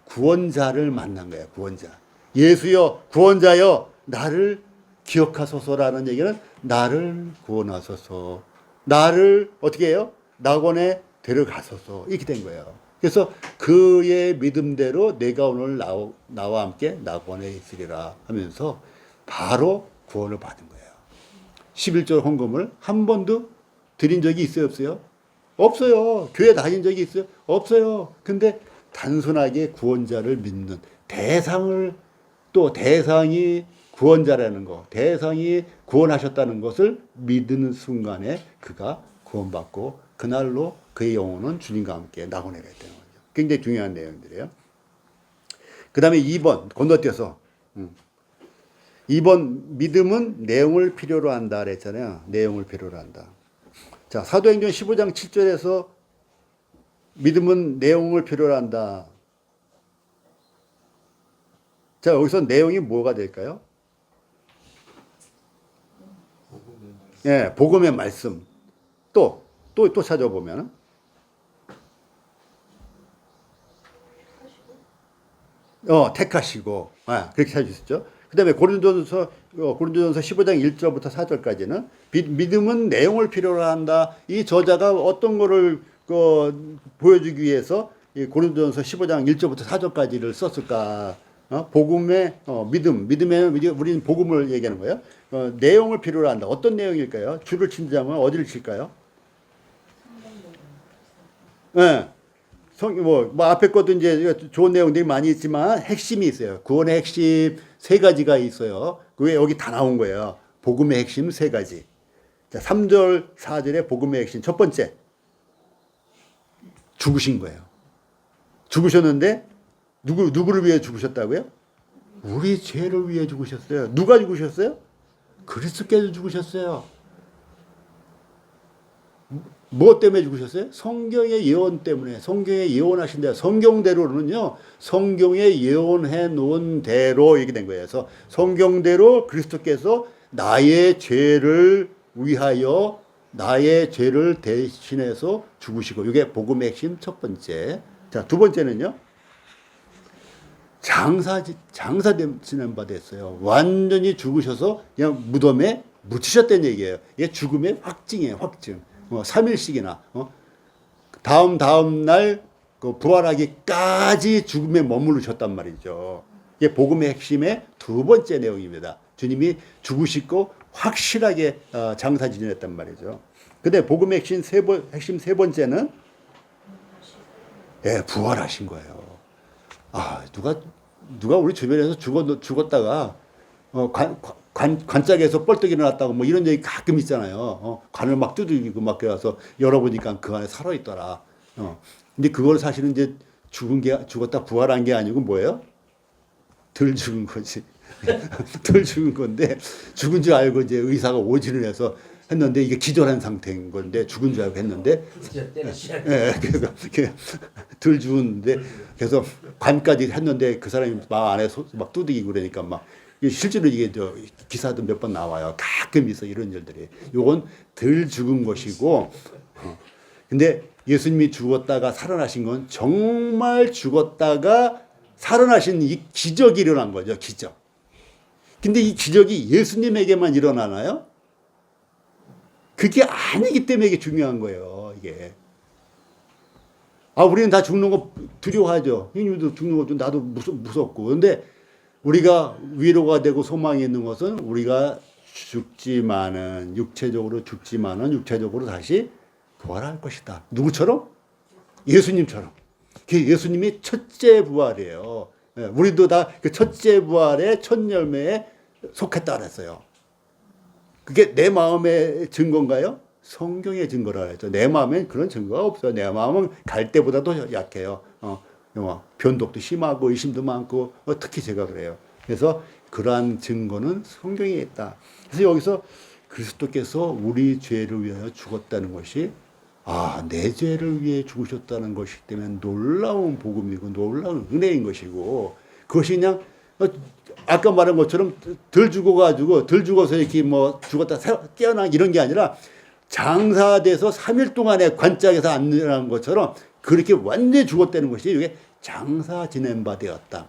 구원자를 만난 거예요. 구원자. 예수여, 구원자여, 나를 기억하소서라는 얘기는 나를 구원하소서. 나를 어떻게 해요? 낙원에 데려가소서. 이렇게 된 거예요. 그래서 그의 믿음대로 내가 오늘 나와 함께 낙원에 있으리라 하면서 바로 구원을 받은 거예요. 11절 헌금을 한 번도 드린 적이 있어요, 없어요? 없어요. 교회 다닌 적이 있어요? 없어요. 근데 단순하게 구원자를 믿는 대상을 또 대상이 구원자라는 거, 대상이 구원하셨다는 것을 믿는 순간에 그가 구원받고 그날로 그의 영혼은 주님과 함께 낙원에 갔다는 거죠. 굉장히 중요한 내용들이에요. 그 다음에 2번 건너뛰어서 2번 믿음은 내용을 필요로 한다 그랬잖아요. 내용을 필요로 한다. 자, 사도행전 15장 7절에서 믿음은 내용을 필요로 한다. 자, 여기서 내용이 뭐가 될까요? 예, 복음의 말씀. 또 찾아보면 택하시고, 그렇게 찾으셨죠. 그 다음에 고린도전서 15장 1절부터 4절까지는 믿음은 내용을 필요로 한다. 이 저자가 어떤 거를 보여주기 위해서 이 고린도전서 15장 1절부터 4절까지를 썼을까? 복음의 믿음에는 우리는 복음을 얘기하는 거예요. 내용을 필요로 한다. 어떤 내용일까요? 줄을 친다면 어디를 칠까요? 네. 앞에 것도 이제 좋은 내용들이 많이 있지만 핵심이 있어요. 구원의 핵심 3가지가 있어요. 그게 여기 다 나온 거예요. 복음의 핵심 3가지. 자, 3절, 4절의 복음의 핵심. 첫 번째. 죽으신 거예요. 죽으셨는데, 누구를 위해 죽으셨다고요? 우리 죄를 위해 죽으셨어요. 누가 죽으셨어요? 그리스도께서 죽으셨어요. 무엇 때문에 죽으셨어요? 성경의 예언 때문에. 성경에 예언하신 대로, 성경대로는요, 성경에 예언해 놓은 대로 이렇게 된 거예요. 그래서 성경대로 그리스도께서 나의 죄를 위하여 나의 죄를 대신해서 죽으시고, 이게 복음의 핵심 첫 번째. 자, 두 번째는요, 장사 지낸 바 됐어요. 완전히 죽으셔서 그냥 무덤에 묻히셨다는 얘기예요. 이게 죽음의 확증이에요, 확증. 3일씩이나 다음 날 부활하기까지 죽음에 머무르셨단 말이죠. 이게 복음의 핵심의 두 번째 내용입니다. 주님이 죽으시고 확실하게 장사 지냈단 말이죠. 근데 복음의 핵심 세 번째는 부활하신 거예요. 누가 우리 주변에서 죽었다가 관짝에서 뻘떡 일어났다고 뭐 이런 얘기 가끔 있잖아요. 관을 막 두들기고 막 그래서 열어보니까 그 안에 살아있더라. 근데 그걸 사실은 이제 죽었다 부활한 게 아니고 뭐예요? 덜 죽은 거지. 덜 죽은 건데 죽은 줄 알고 이제 의사가 오진을 해서 했는데 이게 기절한 상태인 건데 죽은 줄 알고 했는데 그래서 덜 죽었는데 그래서 관까지 했는데 그 사람이 막 안에 막 두들기고 그러니까 막 실제로 이게 기사도 몇 번 나와요. 가끔 있어 이런 일들이. 요건 덜 죽은 것이고, 근데 예수님이 죽었다가 살아나신 건 정말 죽었다가 살아나신 이 기적이 일어난 거죠. 기적. 근데 이 기적이 예수님에게만 일어나나요? 그게 아니기 때문에 이게 중요한 거예요. 이게. 우리는 다 죽는 거 두려워하죠. 형님도 죽는 거 좀 나도 무섭고. 그런데 우리가 위로가 되고 소망이 있는 것은 우리가 육체적으로 죽지만은 육체적으로 다시 부활할 것이다. 누구처럼? 예수님처럼. 그게 예수님이 첫째 부활이에요. 우리도 다 그 첫째 부활의 첫 열매에 속했다 그랬어요. 그게 내 마음의 증거인가요? 성경의 증거라 했죠. 내 마음엔 그런 증거가 없어요. 내 마음은 갈 때보다도 약해요. 변덕도 심하고 의심도 많고 특히 제가 그래요. 그래서 그러한 증거는 성경에 있다. 그래서 여기서 그리스도께서 우리 죄를 위하여 죽었다는 것이 내 죄를 위해 죽으셨다는 것이기 때문에 놀라운 복음이고 놀라운 은혜인 것이고 그것이 그냥 아까 말한 것처럼 덜 죽어서 이렇게 뭐 죽었다 깨어나 이런 게 아니라 장사돼서 3일 동안에 관짝에서 안 일어난 것처럼 그렇게 완전히 죽었다는 것이 이게 장사 지낸 바 되었다.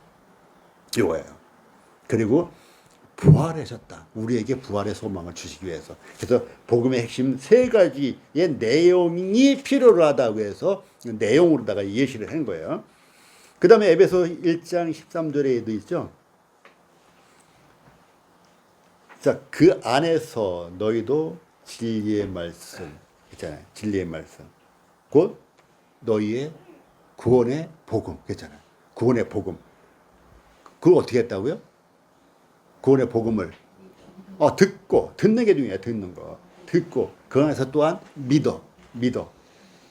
이거예요. 그리고 부활하셨다. 우리에게 부활의 소망을 주시기 위해서. 그래서 복음의 핵심 3가지의 내용이 필요로 하다고 해서 내용으로다가 예시를 한 거예요. 그 다음에 에베소 1장 13절에도 있죠. 자, 그 안에서 너희도 진리의 말씀. 있잖아요. 진리의 말씀. 곧 너희의 구원의 복음. 그랬잖아요. 구원의 복음. 그걸 어떻게 했다고요? 구원의 복음을 듣고, 듣는 게 중요해요. 듣는 거. 듣고 그 안에서 또한 믿어.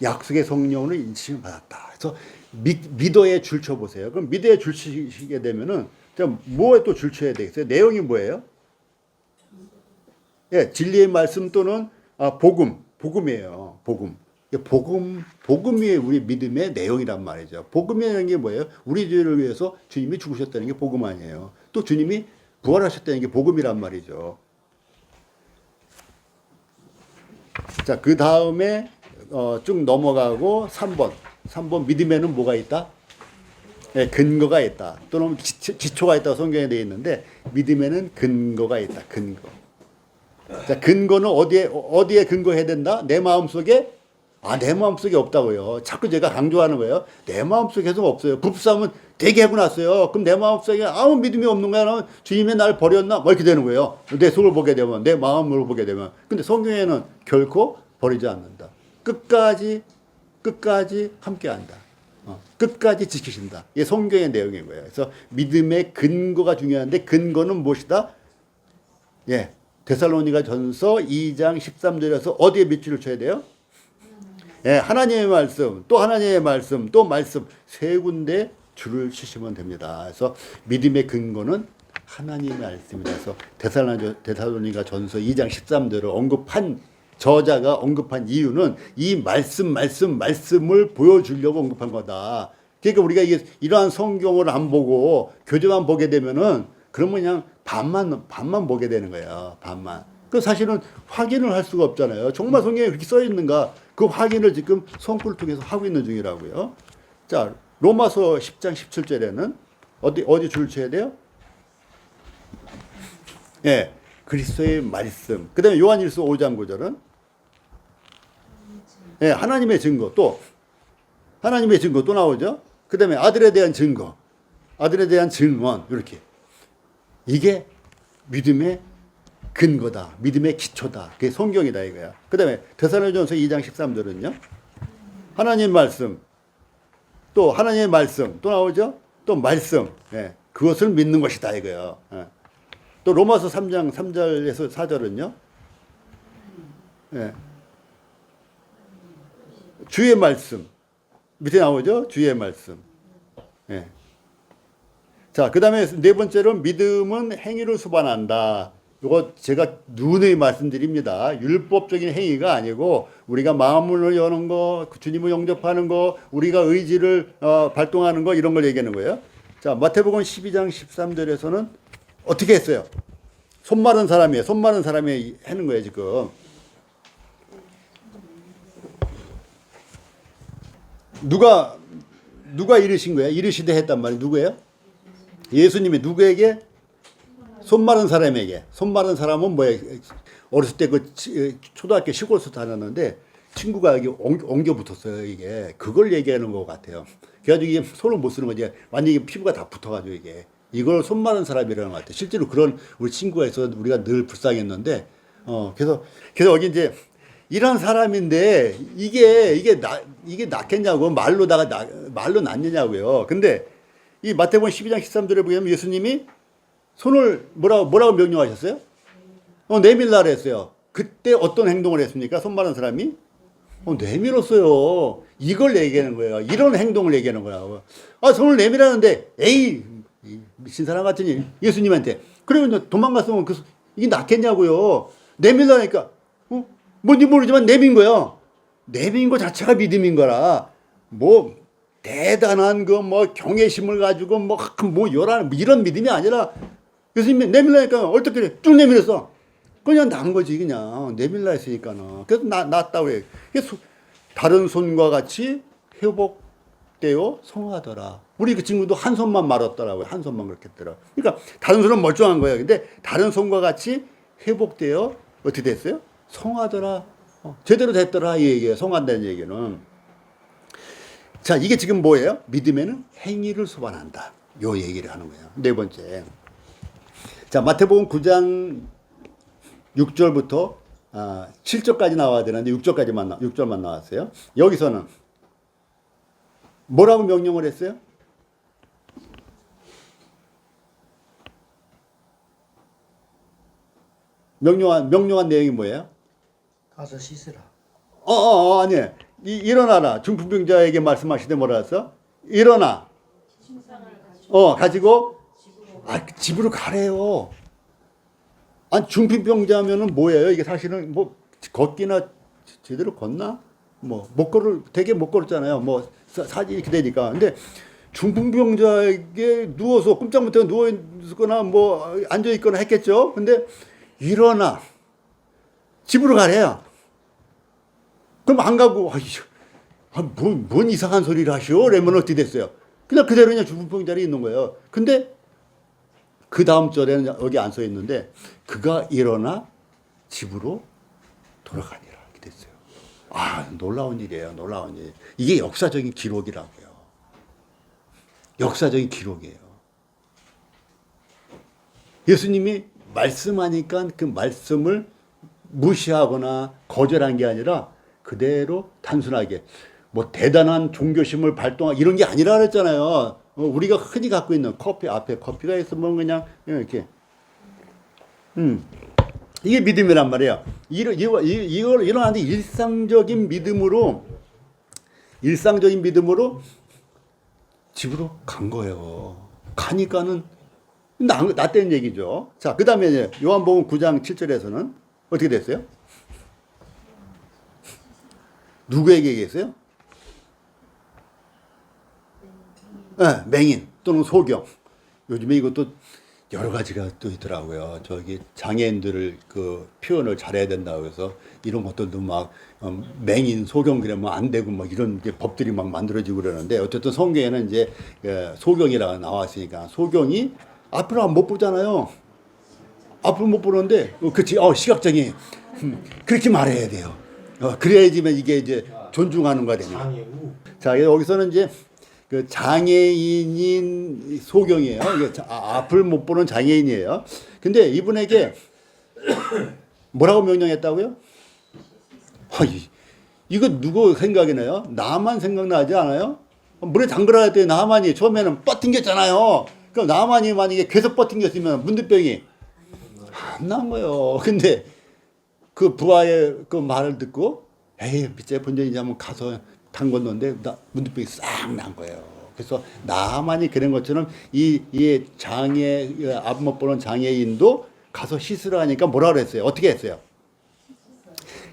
약속의 성령을 인침을 받았다. 그래서 믿어에 줄 쳐보세요. 그럼 믿어에 줄 치게 되면은 뭐에 또 줄 쳐야 되겠어요? 내용이 뭐예요? 예, 진리의 말씀 또는 복음이에요. 복음이 우리 믿음의 내용이란 말이죠. 복음이라는 게 뭐예요? 우리 죄를 위해서 주님이 죽으셨다는 게 복음 아니에요. 또 주님이 부활하셨다는 게 복음이란 말이죠. 자, 그 다음에 쭉 넘어가고 3번 믿음에는 뭐가 있다? 네, 근거가 있다. 또는 기초가 있다고 성경에 되어 있는데 믿음에는 근거가 있다. 근거. 자, 근거는 어디에 근거해야 된다? 내 마음속에? 내 마음속에 없다고요. 자꾸 제가 강조하는 거예요. 내 마음속에 계속 없어요. 부부싸움은 되게 하고 났어요. 그럼 내 마음속에 아무 믿음이 없는 거야. 주님이 날 버렸나? 뭐 이렇게 되는 거예요. 내 속을 보게 되면, 내 마음을 보게 되면. 근데 성경에는 결코 버리지 않는다. 끝까지 함께 한다. 끝까지 지키신다. 이게 성경의 내용인 거예요. 그래서 믿음의 근거가 중요한데 근거는 무엇이다? 예. 데살로니가 전서 2장 13절에서 어디에 밑줄을 쳐야 돼요? 예, 하나님의 말씀, 또 하나님의 말씀, 또 말씀 세 군데 줄을 치시면 됩니다. 그래서 믿음의 근거는 하나님의 말씀이다. 그래서 데살로니가 전서 2장 13절을 저자가 언급한 이유는 이 말씀을 보여주려고 언급한 거다. 그러니까 우리가 이러한 성경을 안 보고 교재만 보게 되면은 그러면 그냥 반만 보게 되는 거예요. 반만. 그 사실은 확인을 할 수가 없잖아요. 정말 성경에 그렇게 써 있는가? 그 확인을 지금 성구를 통해서 하고 있는 중이라고요. 자, 로마서 10장 17절에는 어디 줄 쳐야 돼요? 예. 그리스도의 말씀. 그다음에 요한일서 5장 9절은 예, 하나님의 증거 또 나오죠. 그다음에 아들에 대한 증거, 아들에 대한 증언 이렇게 이게 믿음의 근거다, 믿음의 기초다. 그게 성경이다 이거야. 그다음에 데살로니가전서 2장 13절은요. 하나님 말씀 또 하나님의 말씀 또 나오죠. 또 말씀 예, 그것을 믿는 것이다 이거예요. 예. 또 로마서 3장 3절에서 4절은요. 예. 주의 말씀 밑에 나오죠. 주의 말씀. 예. 자, 그 다음에 네 번째로 믿음은 행위를 수반한다. 이거 제가 누누이 말씀드립니다. 율법적인 행위가 아니고 우리가 마음을 여는 거, 주님을 영접하는 거, 우리가 의지를 발동하는 거 이런 걸 얘기하는 거예요. 자, 마태복음 12장 13절에서는 어떻게 했어요? 손 마른 사람이 하는 거예요 지금. 누가 이르신 거예요? 이르시되 했단 말이에요. 누구예요? 예수님이 누구에게? 손 마른 사람에게. 손 마른 사람은 뭐예요? 어렸을 때 초등학교 시골에서 다녔는데 친구가 여기 엉겨 붙었어요. 이게 그걸 얘기하는 것 같아요. 그래가지고 이게 손을 못 쓰는 거지. 완전히 피부가 다 붙어가지고 이걸 손 마른 사람이라는 것 같아요. 실제로 그런 우리 친구가 있어서 우리가 늘 불쌍했는데 그래서 여기 이제 이런 사람인데 이게 낫겠냐고 말로 낫느냐고요. 근데 이 마태복음 12장 13절에 보면 예수님이 손을 뭐라고 명령하셨어요? 내밀라 그랬어요. 그때 어떤 행동을 했습니까? 손 마른 사람이 내밀었어요. 이걸 얘기하는 거예요. 이런 행동을 얘기하는 거야. 손을 내밀었는데 에이 미친 사람 같으니 예수님한테 그러면 도망갔으면 이게 낫겠냐고요. 내밀라니까 뭔지 모르지만 내민 거야. 내민 거 자체가 믿음인 거라. 뭐 대단한 경외심을 가지고 이런 믿음이 아니라 예수님이 내밀라니까 어떻게 쭉 내밀었어. 그냥 난 거지 그냥 내밀라 했으니까는. 그래서 낫다고 해. 다른 손과 같이 회복되어 성하더라. 우리 그 친구도 한 손만 말았더라고요. 한 손만 그렇게 했더라. 그러니까 다른 손은 멀쩡한 거예요. 근데 다른 손과 같이 회복되어 어떻게 됐어요? 성하더라. 제대로 됐더라 이 얘기예요. 성한다는 얘기는. 자, 이게 지금 뭐예요? 믿음에는 행위를 수반한다. 요 얘기를 하는 거예요. 네 번째. 자, 마태복음 9장 6절부터 7절까지 나와야 되는데 6절만 나왔어요. 여기서는 뭐라고 명령을 했어요? 명령한 내용이 뭐예요? 가서 씻으라. 아니. 일어나라. 중풍병자에게 말씀하시되 뭐라 했어? 일어나. 가지고 집으로 가래요. 아니, 중풍병자면은 뭐예요? 이게 사실은 뭐 걷기나 제대로 걷나? 뭐 되게 못 걸었잖아요. 뭐 사지 이렇게 되니까. 근데 중풍병자에게 누워서 꼼짝 못하고 누워 있거나 뭐 앉아 있거나 했겠죠. 근데 일어나. 집으로 가래요. 그럼 안 가고 뭔 이상한 소리를 하시오? 그러면 어떻게 됐어요? 그냥 그대로 그냥 중풍병자리 있는 거예요. 근데 그 다음 절에는 여기 안 써 있는데 그가 일어나 집으로 돌아가니라 이렇게 됐어요. 놀라운 일이에요. 놀라운 일. 이게 역사적인 기록이라고요. 역사적인 기록이에요. 예수님이 말씀하니까 그 말씀을 무시하거나 거절한 게 아니라 그대로 단순하게 뭐 대단한 종교심을 발동하고 이런 게 아니라 그랬잖아요. 우리가 흔히 갖고 있는 커피 앞에 커피가 있으면 그냥 이렇게 이게 믿음이란 말이에요. 이걸 일어나는데 일상적인 믿음으로 집으로 간 거예요. 가니까는 나 때는 얘기죠. 자, 그 다음에 요한복음 9장 7절에서는 어떻게 됐어요? 누구에게 얘기했어요? 맹인 또는 소경. 요즘에 이것도 여러 가지가 또 있더라고요. 저기 장애인들을 그 표현을 잘해야 된다고 해서 이런 것들도 막 맹인, 소경 그러면 안 되고 막 이런 법들이 막 만들어지고 그러는데 어쨌든 성경에는 이제 소경이라고 나왔으니까 소경이 앞으로 못 보잖아요. 앞으로 못 보는데 그치 시각장애 그렇게 말해야 돼요. 그래야지만 이게 이제 존중하는 거가 되는 거예요. 자, 여기서는 이제 그 장애인인 소경이에요. 앞을 못 보는 장애인이에요. 근데 이분에게 뭐라고 명령했다고요? 이거 누구 생각이 나요? 나만 생각나지 않아요? 물에 담그라 했더니 나만이 처음에는 뻗팅겼잖아요. 그럼 나만이 만약에 계속 뻗팅겼으면 문득병이 안 난 거예요. 근데 그 부하의 그 말을 듣고 에이 밑에 본전이지 한번 가서 담궜는데 문득병이 싹 난 거예요. 그래서 나만이 그런 것처럼 이 앞 못 보는 장애인도 가서 씻으라 하니까 뭐라 그랬어요? 어떻게 했어요?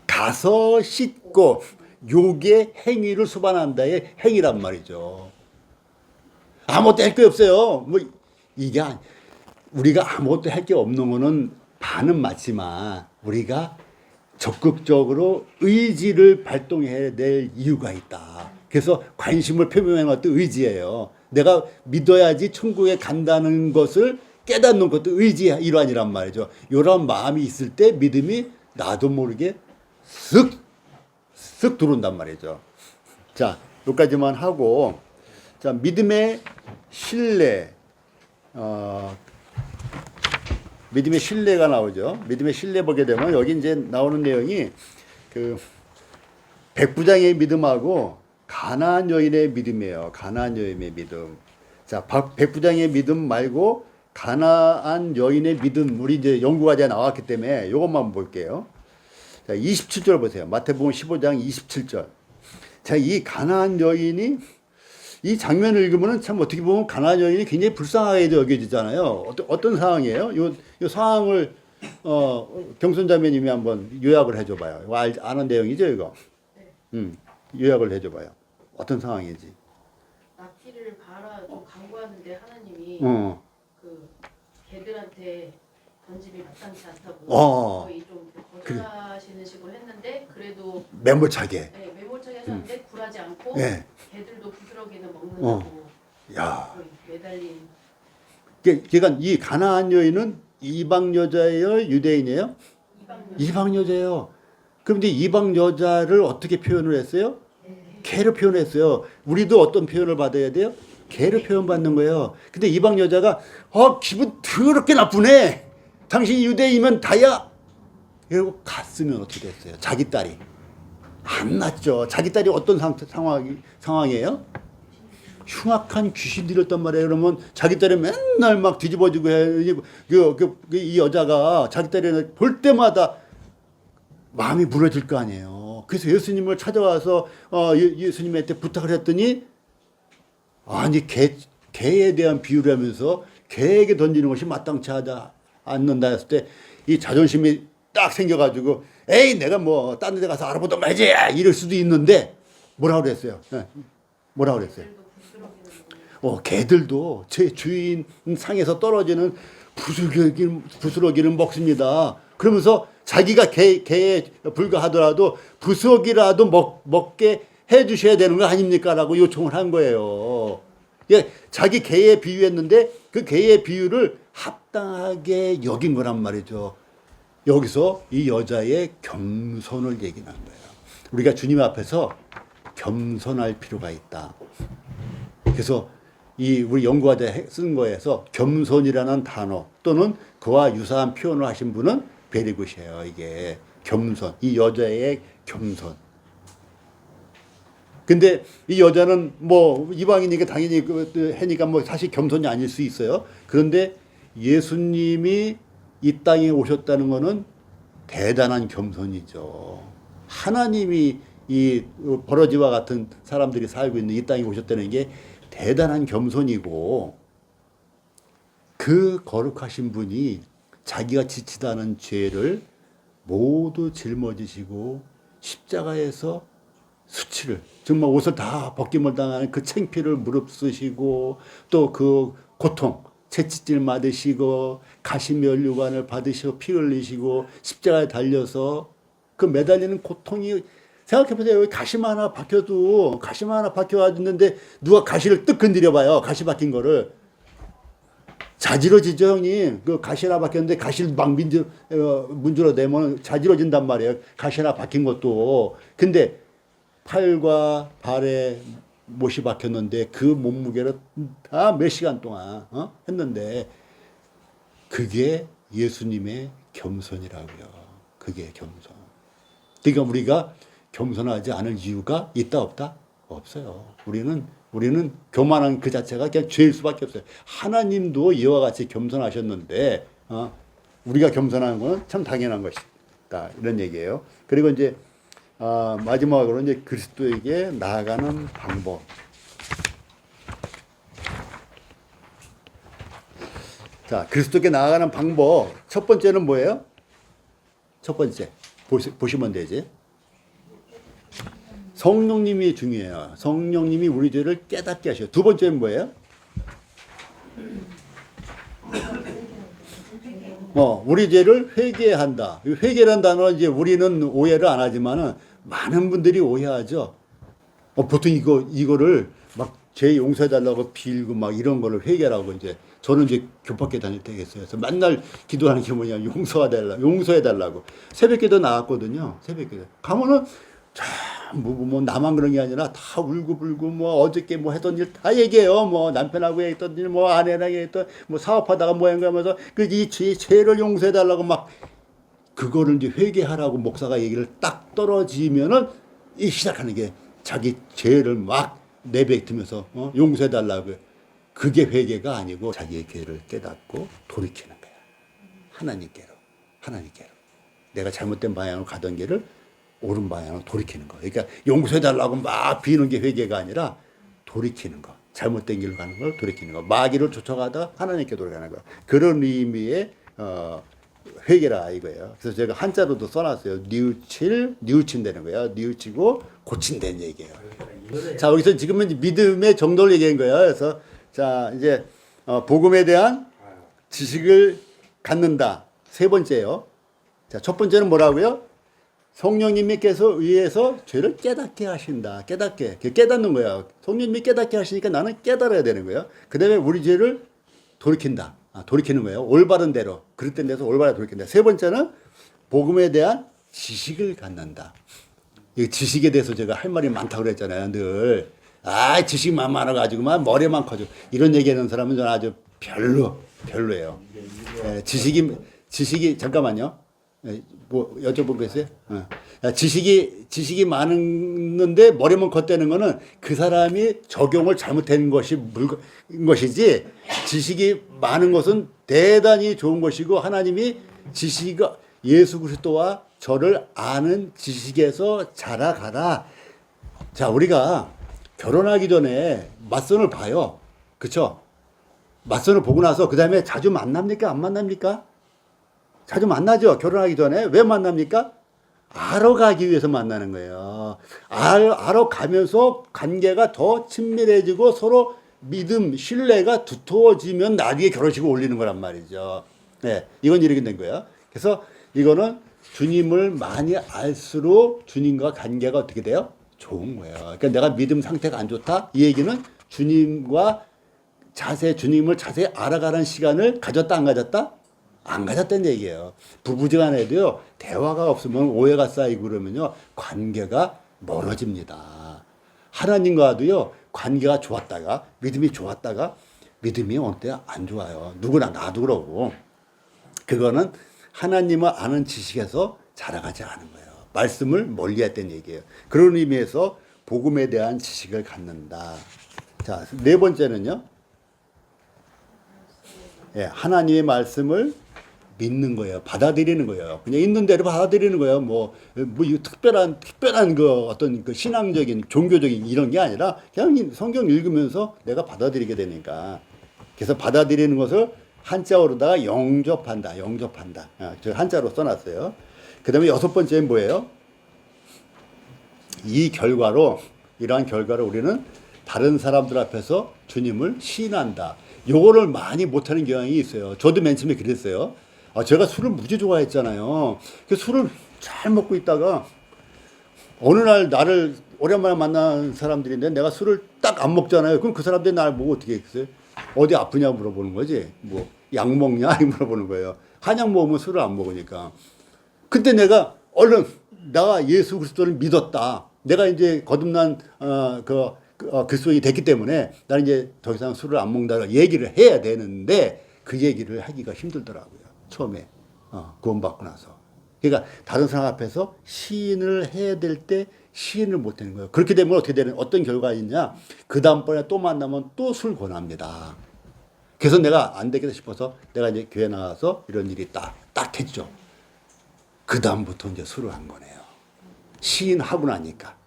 가서 씻고 요게 행위를 수반한다의 행위란 말이죠. 아무것도 할 게 없어요. 뭐 이게 우리가 아무것도 할 게 없는 거는 반은 맞지만 우리가 적극적으로 의지를 발동해야 될 이유가 있다. 그래서 관심을 표명하는 것도 의지예요. 내가 믿어야지 천국에 간다는 것을 깨닫는 것도 의지의 일환이란 말이죠. 이런 마음이 있을 때 믿음이 나도 모르게 쓱 들어온단 말이죠. 자, 여기까지만 하고, 자, 믿음의 신뢰, 믿음의 신뢰가 나오죠. 믿음의 신뢰 보게 되면 여기 이제 나오는 내용이 그 백부장의 믿음하고 가나안 여인의 믿음이에요. 가나안 여인의 믿음. 자, 백부장의 믿음 말고 가나안 여인의 믿음, 우리 이제 연구과제가 나왔기 때문에 이것만 볼게요. 자, 27절 보세요. 마태복음 15장 27절. 자, 이 가나안 여인이 이 장면을 읽으면 참 어떻게 보면 가나안 여인이 굉장히 불쌍하게 여겨지잖아요. 어떤 상황이에요? 요 상황을 경선자매님이 한번 요약을 해줘봐요. 아는 내용이죠, 이거. 네. 요약을 해줘봐요. 어떤 상황인지. 납치를 봐라 좀 강구하는데 하나님이 그 개들한테 던짐이 마땅치 않다고 거의 좀 거절하시는 식으로 했는데 그래도 매몰차게. 네, 매몰차게 하셨는데 굴하지 않고 네. 개들도 부스러기는 먹는다고 야. 매달린. 그러니까 이 가나안 여인은 이방 여자예요, 유대인이에요? 이방 여자예요. 그런데 이방 여자를 어떻게 표현을 했어요? 개로 표현했어요. 우리도 어떤 표현을 받아야 돼요? 개로 표현받는 거예요. 근데 이방 여자가 기분 더럽게 나쁘네. 당신이 유대인이면 다야. 이러고 갔으면 어떻게 됐어요? 자기 딸이. 안 났죠. 자기 딸이 어떤 상황이에요? 흉악한 귀신 들였단 말이에요. 그러면 자기 딸이 맨날 막 뒤집어지고 해. 이 여자가 자기 딸이 볼 때마다 마음이 무너질 거 아니에요. 그래서 예수님을 찾아와서 예수님한테 부탁을 했더니 아니 개에 대한 비유를 하면서 개에게 던지는 것이 마땅치 않는다 했을 때 이 자존심이 딱 생겨가지고 에이 내가 뭐 다른 데 가서 알아보던 말이지 이럴 수도 있는데 뭐라고 그랬어요? 네. 뭐라고 그랬어요? 개들도 제 주인 상에서 떨어지는 부스러기를 먹습니다. 그러면서 자기가 개에 불과하더라도 부스러기라도 먹게 해 주셔야 되는 거 아닙니까? 라고 요청을 한 거예요. 예, 자기 개에 비유했는데 그 개의 비유를 합당하게 여긴 거란 말이죠. 여기서 이 여자의 겸손을 얘기하는 거예요. 우리가 주님 앞에서 겸손할 필요가 있다. 그래서 우리 연구하다 쓴 거에서 겸손이라는 단어 또는 그와 유사한 표현을 하신 분은 베리굿이에요. 이게 겸손, 이 여자의 겸손. 근데 이 여자는 뭐 이방인이니까 당연히 해니까 뭐 사실 겸손이 아닐 수 있어요. 그런데 예수님이 이 땅에 오셨다는 것은 대단한 겸손이죠. 하나님이 이 버러지와 같은 사람들이 살고 있는 이 땅에 오셨다는 게 대단한 겸손이고 그 거룩하신 분이 자기가 지치다는 죄를 모두 짊어지시고 십자가에서 수치를 정말 옷을 다 벗김을 당하는 그 창피를 무릅쓰시고 또 그 고통 채찍질 맞으시고 가시면류관을 받으시고 피 흘리시고 십자가에 달려서 그 매달리는 고통이 생각해보세요. 여기 가시만 하나 박혀가 있는데 누가 가시를 뜩 건드려 봐요. 가시 박힌 거를. 자지러지죠, 형님. 그 가시 하나 박혔는데 가시를 막 문질러 대면 자지러진단 말이에요. 가시 하나 박힌 것도. 근데 팔과 발에 못이 박혔는데 그 몸무게를 다 몇 시간 동안 했는데 그게 예수님의 겸손이라고요. 그게 겸손. 그러니까 우리가 겸손하지 않을 이유가 있다 없다? 없어요. 우리는 교만한 그 자체가 그냥 죄일 수밖에 없어요. 하나님도 이와 같이 겸손하셨는데 우리가 겸손한 건 참 당연한 것이다. 이런 얘기예요. 그리고 이제 마지막으로 이제 그리스도에게 나아가는 방법. 자, 그리스도께 나아가는 방법. 첫 번째는 뭐예요? 첫 번째. 보시면 되지. 성령님이 중요해요. 성령님이 우리 죄를 깨닫게 하셔요. 두 번째는 뭐예요? 우리 죄를 회개한다. 회개라는 단어는 이제 우리는 오해를 안 하지만은 많은 분들이 오해하죠. 보통 이거를 막 죄 용서해달라고 빌고 막 이런 거를 회개라고 이제 저는 이제 교법계 다닐 때 했어요. 그래서 맨날 기도하는 게 뭐냐 용서해달라고. 새벽기도 나왔거든요. 새벽기도 가면은 뭐 나만 그런 게 아니라 다 울고불고 뭐 어저께 뭐 했던 일 다 얘기해요. 뭐 남편하고 했던 일, 뭐 아내랑 했던 뭐 사업하다가 뭐 한거면서 이 죄를 용서해달라고 막 그거를 이제 회개하라고 목사가 얘기를 딱 떨어지면은 시작하는 게 자기 죄를 막 내뱉으면서 용서해달라고. 그게 회개가 아니고 자기의 죄를 깨닫고 돌이키는 거야. 하나님께로. 내가 잘못된 방향으로 가던 길을 옳은 방향으로 돌이키는 거. 그러니까 용서해달라고 막 비는 게 회개가 아니라 돌이키는 거. 잘못된 길로 가는 걸 돌이키는 거. 마귀를 쫓아가다 하나님께 돌아가는 거. 그런 의미의 회개라 이거예요. 그래서 제가 한자로도 써놨어요. 뉘우친다는 거예요. 뉘우치고 고친다는 얘기예요. 자, 여기서 지금은 믿음의 정도를 얘기한 거예요. 그래서 자, 이제 복음에 대한 지식을 갖는다. 세 번째요. 자, 첫 번째는 뭐라고요? 성령님께서 의해서 죄를 깨닫게 하신다. 깨닫는 거야. 성령님이 깨닫게 하시니까 나는 깨달아야 되는 거예요. 그 다음에 우리 죄를 돌이킨다. 돌이키는 거예요. 올바른 대로. 그릇된 데서 올바르게 돌이킨다. 세 번째는 복음에 대한 지식을 갖는다. 이 지식에 대해서 제가 할 말이 많다고 그랬잖아요. 늘. 지식만 많아가지고만 머리만 커져. 이런 얘기하는 사람은 저는 아주 별로예요. 지식이, 잠깐만요. 뭐 여쭤본 거 있어요? 야, 지식이 많은데 머리만 컸다는 거는 그 사람이 적용을 잘못한 것이지, 지식이 많은 것은 대단히 좋은 것이고, 하나님이 지식이 예수 그리스도와 저를 아는 지식에서 자라가라. 자, 우리가 결혼하기 전에 맞선을 봐요. 그쵸? 맞선을 보고 나서 그 다음에 자주 만납니까? 안 만납니까? 자주 만나죠. 결혼하기 전에. 왜 만납니까? 알아가기 위해서 만나는 거예요. 알아가면서 관계가 더 친밀해지고 서로 믿음, 신뢰가 두터워지면 나중에 결혼식을 올리는 거란 말이죠. 네, 이건 이렇게 된 거예요. 그래서 이거는 주님을 많이 알수록 주님과 관계가 어떻게 돼요? 좋은 거예요. 그러니까 내가 믿음 상태가 안 좋다? 이 얘기는 주님과 주님을 자세히 알아가는 시간을 가졌다, 안 가졌다? 안 가졌다는 얘기예요. 부부지간에도요, 대화가 없으면 오해가 쌓이고 그러면요, 관계가 멀어집니다. 하나님과도요, 관계가 좋았다가, 믿음이 좋았다가, 믿음이 어느 때 안 좋아요. 누구나, 나도 그러고. 그거는 하나님을 아는 지식에서 자라가지 않은 거예요. 말씀을 멀리 했다는 얘기예요. 그런 의미에서 복음에 대한 지식을 갖는다. 자, 네 번째는요, 예, 하나님의 말씀을 믿는 거예요. 받아들이는 거예요. 그냥 있는 대로 받아들이는 거예요. 특별한 어떤 그 신앙적인, 종교적인 이런 게 아니라 그냥 성경 읽으면서 내가 받아들이게 되니까. 그래서 받아들이는 것을 한자어로다가 영접한다. 저 한자로 써놨어요. 그 다음에 여섯 번째는 뭐예요? 이러한 결과로 우리는 다른 사람들 앞에서 주님을 시인한다. 요거를 많이 못하는 경향이 있어요. 저도 맨 처음에 그랬어요. 제가 술을 무지 좋아했잖아요. 그 술을 잘 먹고 있다가 어느 날 나를 오랜만에 만난 사람들인데 내가 술을 딱 안 먹잖아요. 그럼 그 사람들이 나를 보고 어떻게 했어요? 어디 아프냐 물어보는 거지. 뭐 약 먹냐 물어보는 거예요. 한약 먹으면 술을 안 먹으니까. 그때 내가 얼른 내가 예수 그리스도를 믿었다. 내가 이제 거듭난 그리스도인이 됐기 때문에 나는 이제 더 이상 술을 안 먹는다고 얘기를 해야 되는데 그 얘기를 하기가 힘들더라고요. 처음에 구원받고 나서. 그러니까 다른 사람 앞에서 시인을 해야 될 때 시인을 못 하는 거예요. 그렇게 되면 어떻게 되는 어떤 결과가 있냐? 그 다음번에 또 만나면 또 술 권합니다. 그래서 내가 안 되겠다 싶어서 내가 이제 교회 나가서 이런 일이 딱 했죠. 그 다음부터 이제 술을 한 거네요. 시인하고 나니까.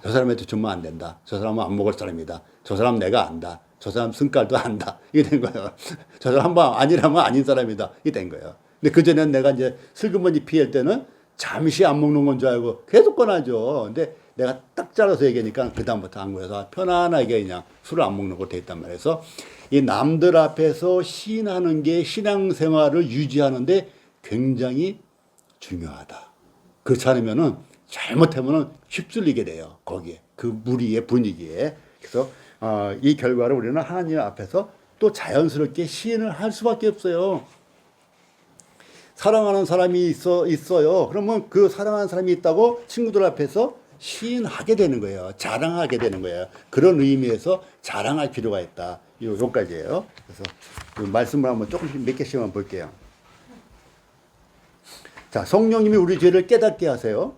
저 사람한테 주면 안 된다. 저 사람은 안 먹을 사람이다. 저 사람 내가 안다. 저 사람 승깔도 안다. 이게 된 거예요. 저 사람 한번 아니라면 아닌 사람이다. 이게 된 거예요. 근데 그전에는 내가 이제 슬그머니 피할 때는 잠시 안 먹는 건 줄 알고 계속 권하죠. 근데 내가 딱 잘라서 얘기하니까 그다음부터 안 거여서 편안하게 그냥 술을 안 먹는 걸로 돼 있단 말이에요. 그래서 이 남들 앞에서 시인하는 게 신앙생활을 유지하는데 굉장히 중요하다. 그렇지 않으면은 잘못하면은 휩쓸리게 돼요. 거기에 그 무리의 분위기에. 그래서 이 결과를 우리는 하나님 앞에서 또 자연스럽게 시인을 할 수밖에 없어요. 사랑하는 사람이 있어요. 그러면 그 사랑하는 사람이 있다고 친구들 앞에서 시인하게 되는 거예요. 자랑하게 되는 거예요. 그런 의미에서 자랑할 필요가 있다. 요까지예요. 그래서 그 말씀을 한번 조금씩 몇 개씩만 볼게요. 자, 성령님이 우리 죄를 깨닫게 하세요.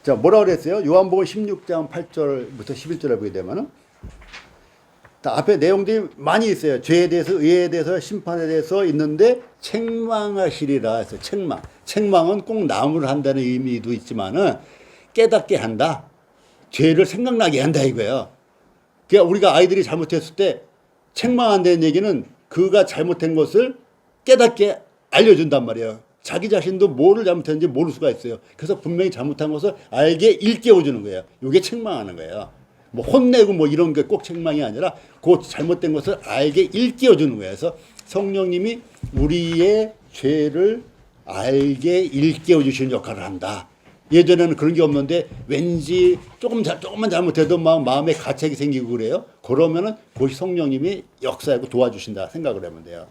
자, 뭐라 그랬어요? 요한복음 16장 8절부터 11절에 보게 되면은 앞에 내용들이 많이 있어요. 죄에 대해서, 의에 대해서, 심판에 대해서 있는데 책망하시리라 해서 책망은 꼭 나무를 한다는 의미도 있지만은 깨닫게 한다. 죄를 생각나게 한다 이거예요. 그러니까 우리가 아이들이 잘못했을 때 책망한다는 얘기는 그가 잘못한 것을 깨닫게 알려준단 말이에요. 자기 자신도 뭐를 잘못했는지 모를 수가 있어요. 그래서 분명히 잘못한 것을 알게 일깨워주는 거예요. 이게 책망하는 거예요. 뭐 혼내고 뭐 이런 게 꼭 책망이 아니라 그 잘못된 것을 알게 일깨워주는 거예요. 그래서 성령님이 우리의 죄를 알게 일깨워주시는 역할을 한다. 예전에는 그런 게 없는데 왠지 조금만 잘못해도 마음에 가책이 생기고 그래요. 그러면은 그것이 성령님이 역사하고 도와주신다 생각을 하면 돼요.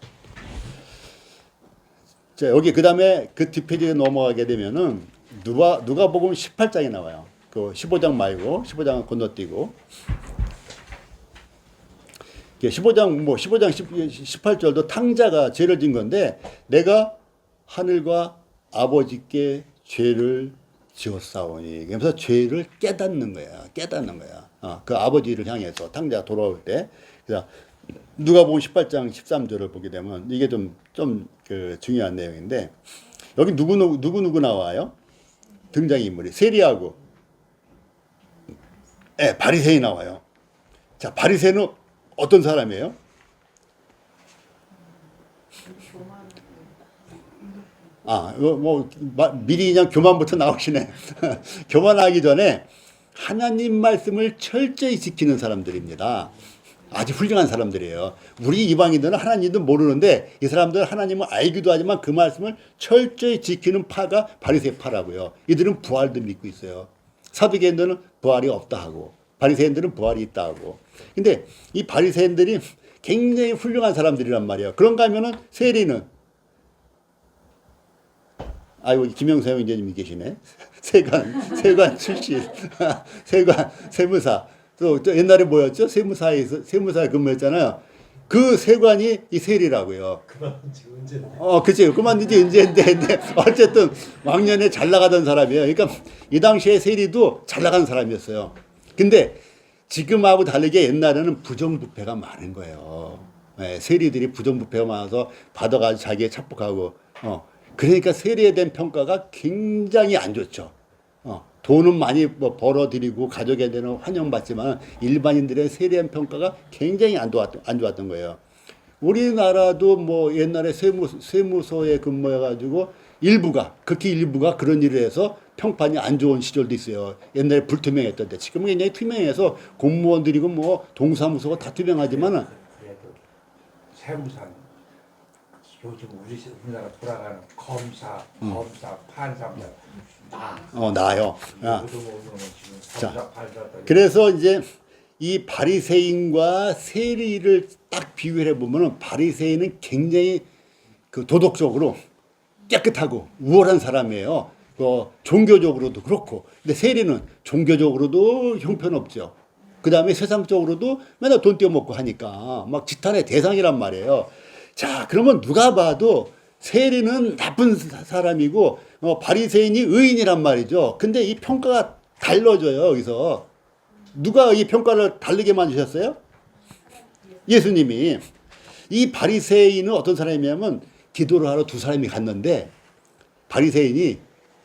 자, 여기 그 다음에 그 뒷페이지에 넘어가게 되면은 누가복음 18장이 나와요. 그 15장 말고 15장은 건너뛰고 15장 18절도 탕자가 죄를 진 건데 내가 하늘과 아버지께 죄를 지었사오니. 그래서 죄를 깨닫는 거야. 깨닫는 거야. 그 아버지를 향해서 탕자가 돌아올 때. 그래서 누가복음 18장 13절을 보게 되면 이게 좀 그 중요한 내용인데, 여기 누구 나와요? 등장인물이 세리하고 바리새인이 나와요. 자, 바리새인은 어떤 사람이에요? 미리 그냥 교만부터 나오시네. 교만하기 전에 하나님 말씀을 철저히 지키는 사람들입니다. 아주 훌륭한 사람들이에요. 우리 이방인들은 하나님도 모르는데 이 사람들은 하나님을 알기도 하지만 그 말씀을 철저히 지키는 파가 바리새인 파라고요. 이들은 부활도 믿고 있어요. 사두개인들은 부활이 없다 하고 바리새인들은 부활이 있다 하고. 근데 이 바리새인들이 굉장히 훌륭한 사람들이란 말이에요. 그런가 하면은 세리는, 아이고 김영사 형제님이 계시네. 세관 출신. 세무사. 또 옛날에 뭐였죠? 세무사에 근무했잖아요. 그 세관이 이 세리라고요. 그만둔 지 언제인데? 그치. 그만둔 지 언제인데. 어쨌든 왕년에 잘 나가던 사람이에요. 그러니까 이 당시에 세리도 잘 나간 사람이었어요. 근데 지금하고 다르게 옛날에는 부정부패가 많은 거예요. 세리들이 부정부패가 많아서 받아가지고 자기에 착복하고. 그러니까 세리에 대한 평가가 굉장히 안 좋죠. 돈은 많이 벌어들이고 가족에 대한 환영받지만 일반인들의 세리한 평가가 굉장히 안 좋았던 거예요. 우리나라도 뭐 옛날에 세무서에 근무해가지고 극히 일부가 그런 일을 해서 평판이 안 좋은 시절도 있어요. 옛날에 불투명했던 때. 지금은 굉장히 투명해서 공무원들이고 뭐 동사무소가 다 투명하지만은. 그래도 세무사는 요즘 우리나라 돌아가는 검사, 판사보다 나아요. 자, 그래서 이제 이 바리새인과 세리를 딱 비교해 보면은 바리새인은 굉장히 그 도덕적으로 깨끗하고 우월한 사람이에요. 종교적으로도 그렇고. 근데 세리는 종교적으로도 형편없죠. 그 다음에 세상적으로도 맨날 돈 떼어먹고 하니까 막 지탄의 대상이란 말이에요. 자, 그러면 누가 봐도 세리는 나쁜 사람이고 바리새인이 의인이란 말이죠. 근데 이 평가가 달라져요. 여기서 누가 이 평가를 다르게 만드셨어요? 예수님이. 이 바리새인은 어떤 사람이냐면 기도를 하러 두 사람이 갔는데 바리새인이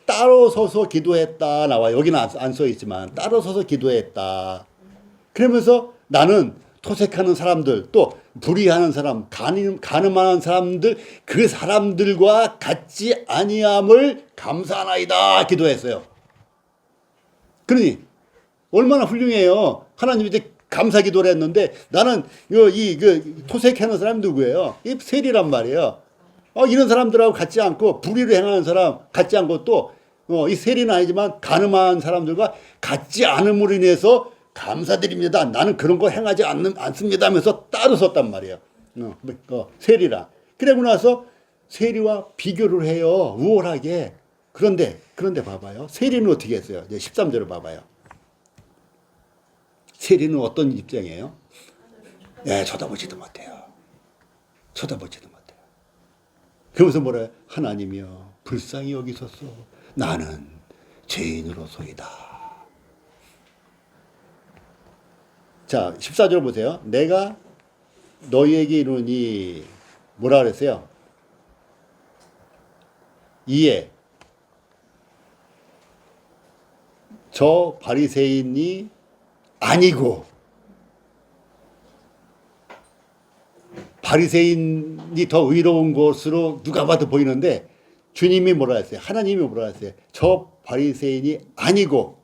따로 서서 기도했다 나와요. 여기는 안 써 있지만 따로 서서 기도했다. 그러면서 나는 토색하는 사람들, 또 불의하는 사람, 간음하는 사람들, 그 사람들과 같지 아니함을 감사하나이다 기도했어요. 그러니 얼마나 훌륭해요. 하나님이 이제 감사 기도를 했는데 나는 토색하는 사람이 누구예요? 이 세리란 말이에요. 이런 사람들하고 같지 않고 불의를 행하는 사람 같지 않고 또 이 세리는 아니지만 간음한 사람들과 같지 않음으로 인해서 감사드립니다. 나는 그런 거 행하지 않습니다 하면서 따로 섰단 말이에요. 세리랑. 그러고 나서 세리와 비교를 해요. 우월하게. 그런데 봐봐요. 세리는 어떻게 했어요? 이제 13절을 봐봐요. 세리는 어떤 입장이에요? 쳐다보지도 못해요. 쳐다보지도 못해요. 그러면서 뭐래요? 하나님이여 불쌍히 여기소서. 나는 죄인으로소이다. 자, 14절 보세요. 내가 너희에게 이르니 뭐라 그랬어요? 이에 저 바리새인이 아니고 바리새인이 더 의로운 것으로 누가 봐도 보이는데 주님이 뭐라 했어요? 하나님이 뭐라 했어요? 저 바리새인이 아니고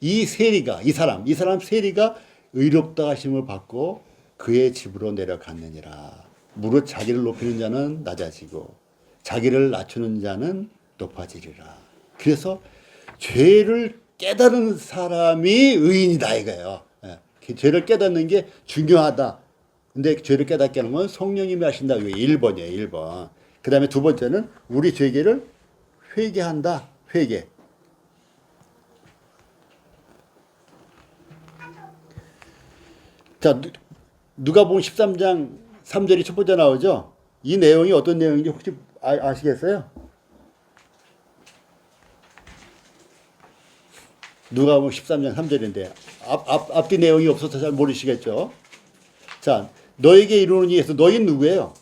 이 세리가 이 사람 세리가 의롭다 하심을 받고 그의 집으로 내려갔느니라. 무릇 자기를 높이는 자는 낮아지고 자기를 낮추는 자는 높아지리라. 그래서 죄를 깨달은 사람이 의인이다 이거예요. 죄를 깨닫는 게 중요하다. 근데 죄를 깨닫게 하는 건 성령님이 하신다. 이게 1번이에요. 1번. 그 다음에 두 번째는 우리 죄계를 회개한다. 회개. 자, 누가복음 13장 3절이 첫 번째 나오죠. 이 내용이 어떤 내용인지 혹시 아시겠어요? 누가복음 13장 3절인데 앞뒤 내용이 없어서 잘 모르시겠죠. 자, 너에게 이르노니 해서 너희는 누구예요?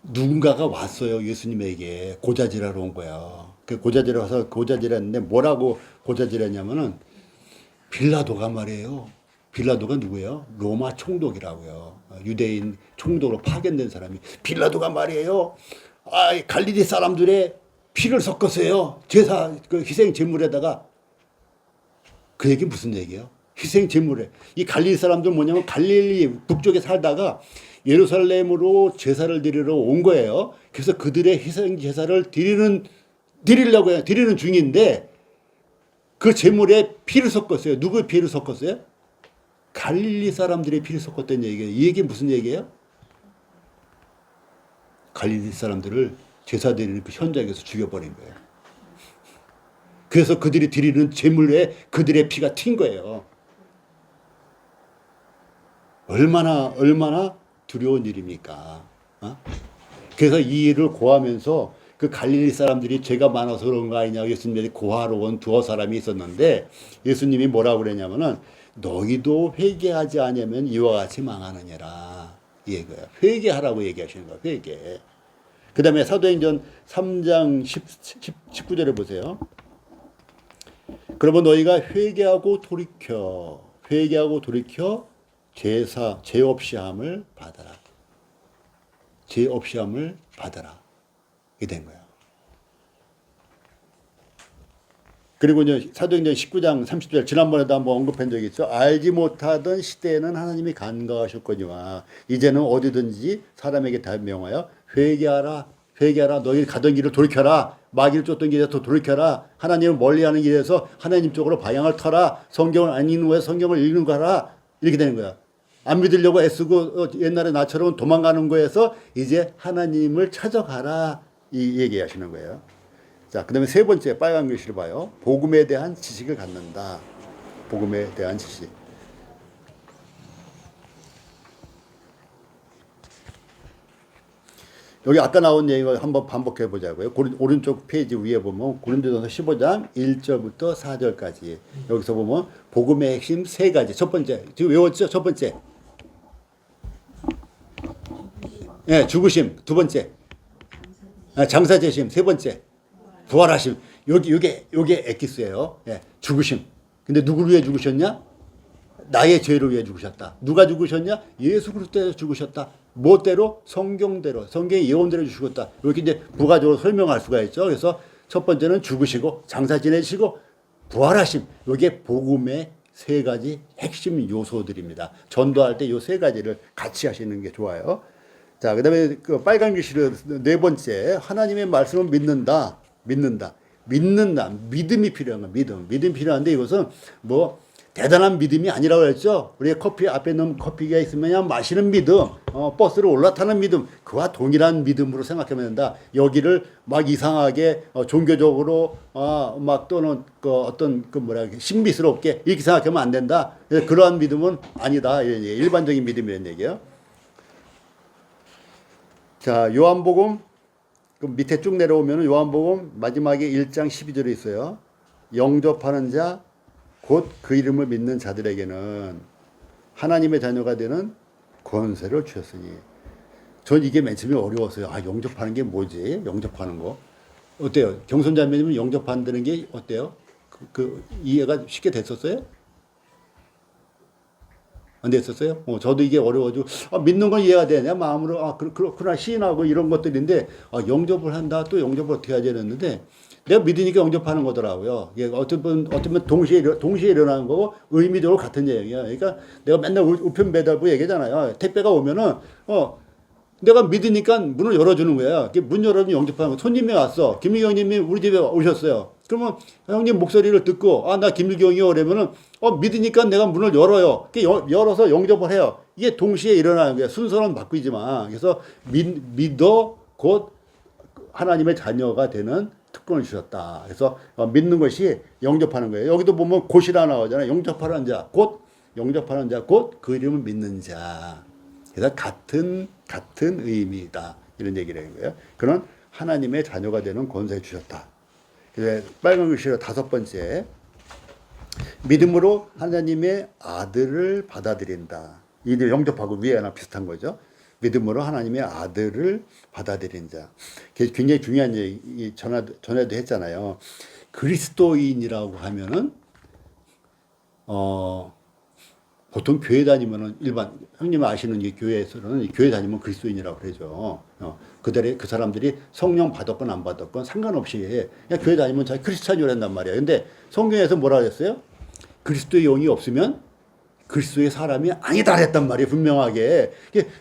누군가가 왔어요. 예수님에게 고자질하러 온 거예요. 그 고자질하러 와서 고자질했는데 뭐라고 고자질했냐면은 빌라도가 말이에요. 빌라도가 누구예요? 로마 총독이라고요. 유대인 총독으로 파견된 사람이 빌라도가 말이에요. 갈릴리 사람들의 피를 섞었어요. 제사 그 희생 제물에다가. 그 얘기 무슨 얘기예요? 희생 제물에. 이 갈릴리 사람들 뭐냐면 갈릴리 북쪽에 살다가 예루살렘으로 제사를 드리러 온 거예요. 그래서 그들의 희생 제사를 드리려고 해요. 드리는 중인데 그 제물에 피를 섞었어요. 누구의 피를 섞었어요? 갈릴리 사람들의 피를 섞었다는 얘기예요. 이 얘기 무슨 얘기예요? 갈릴리 사람들을 제사 드리는 그 현장에서 죽여버린 거예요. 그래서 그들이 드리는 제물에 그들의 피가 튄 거예요. 얼마나 두려운 일입니까? 그래서 이 일을 고하면서 그 갈릴리 사람들이 죄가 많아서 그런 거 아니냐고 예수님이 고하러 온 두어 사람이 있었는데 예수님이 뭐라고 그랬냐면은 너희도 회개하지 않으면 이와 같이 망하느니라. 이 얘기예요. 회개하라고 얘기하시는 거예요. 회개. 그 다음에 사도행전 3장 19절에 보세요. 그러면 너희가 회개하고 돌이켜 죄 없이 함을 받아라. 죄 없이 함을 받아라. 이게 된 거예요. 그리고 이제 사도행전 19장 30절 지난번에도 한번 언급한 적이 있죠. 알지 못하던 시대에는 하나님이 간과하셨거니와 이제는 어디든지 사람에게 다 명하여 회개하라. 너희 가던 길을 돌이켜라. 마귀를 쫓던 길에서 돌이켜라. 하나님을 멀리하는 길에서 하나님 쪽으로 방향을 터라. 성경을 안 읽는 거야. 성경을 읽는 거라. 이렇게 되는 거야. 안 믿으려고 애쓰고 옛날에 나처럼 도망가는 거에서 이제 하나님을 찾아가라. 이 얘기하시는 거예요. 자, 그 다음에 세 번째 빨간 글씨를 봐요. 복음에 대한 지식을 갖는다. 복음에 대한 지식. 여기 아까 나온 얘기를 한번 반복해 보자고요. 오른쪽 페이지 위에 보면 고린도전서 15장 1절부터 4절까지. 여기서 보면 복음의 핵심 세 가지. 첫 번째. 지금 외웠죠? 첫 번째. 예, 죽으심. 두 번째. 장사되심. 세 번째. 부활하심. 요게 엑기스예요. 예, 죽으심. 근데 누구를 위해 죽으셨냐? 나의 죄를 위해 죽으셨다. 누가 죽으셨냐? 예수 그리스도에서 죽으셨다. 뭐대로? 성경대로. 성경의 예언대로 죽었다. 이렇게 이제 부가적으로 설명할 수가 있죠. 그래서 첫 번째는 죽으시고 장사 지내시고 부활하심. 이게 복음의 세 가지 핵심 요소들입니다. 전도할 때 이 세 가지를 같이 하시는 게 좋아요. 자, 그다음에 그 빨간 글씨를 네 번째 하나님의 말씀을 믿는다. 믿음이 필요한 거야. 믿음이 필요한데 이것은 뭐 대단한 믿음이 아니라고 그랬죠. 우리가 커피 앞에 넣은 커피가 있으면 그냥 마시는 믿음, 버스를 올라타는 믿음, 그와 동일한 믿음으로 생각하면 된다. 여기를 막 이상하게 종교적으로 막 또는 그 어떤 그 뭐라 신비스럽게 이렇게 생각하면 안 된다. 그러한 믿음은 아니다. 이런 얘기. 일반적인 믿음이라는 얘기예요. 자, 요한복음 그 밑에 쭉 내려오면 요한복음 마지막에 1장 12절에 있어요. 영접하는 자 곧 그 이름을 믿는 자들에게는 하나님의 자녀가 되는 권세를 주셨으니. 전 이게 맨 처음에 어려웠어요. 영접하는 게 뭐지? 영접하는 거. 어때요? 경선자매님은 영접한다는 게 어때요? 이해가 쉽게 됐었어요? 안 됐었어요? 저도 이게 어려워가지고 믿는 건 이해가 되냐 마음으로 그렇구나 시인하고 이런 것들인데 영접을 한다 또 영접을 어떻게 하지 했는데 내가 믿으니까 영접하는 거더라고요. 이게 어쩌면 동시에 일어나는 거고 의미적으로 같은 얘기야. 그러니까 내가 맨날 우편배달부 얘기잖아요. 택배가 오면은 내가 믿으니까 문을 열어주는 거야. 문 열어주면 영접하는 거. 손님이 왔어. 김일경님이 우리 집에 오셨어요. 그러면 형님 목소리를 듣고 나 김일경이요 그러면은 믿으니까 내가 문을 열어요. 열어서 영접을 해요. 이게 동시에 일어나는 거야. 순서는 바뀌지만. 그래서 믿어 곧 하나님의 자녀가 되는 특권을 주셨다. 그래서 믿는 것이 영접하는 거예요. 여기도 보면 곧이라 나오잖아요. 영접하는 자, 곧 영접하는 자, 곧 그 이름을 믿는 자. 그래서 같은 의미다. 이런 얘기를 하는 거예요. 그는 하나님의 자녀가 되는 권세를 주셨다. 빨간 글씨로 5번째. 믿음으로 하나님의 아들을 받아들인다. 이게 영접하고 위에나 비슷한 거죠. 믿음으로 하나님의 아들을 받아들인 자. 굉장히 중요한 얘기 전에도 했잖아요. 그리스도인이라고 하면은 보통 교회 다니면은 일반 형님 아시는 이 교회에서는 이 교회 다니면 그리스도인이라고 그러죠. 그 사람들이 성령 받았건 안 받았건 상관없이 그냥 교회 다니면 자기 크리스찬이란단 말이에요. 근데 성경에서 뭐라 그랬어요? 그리스도의 영이 없으면 그리스도의 사람이 아니다 했단 말이에요. 분명하게.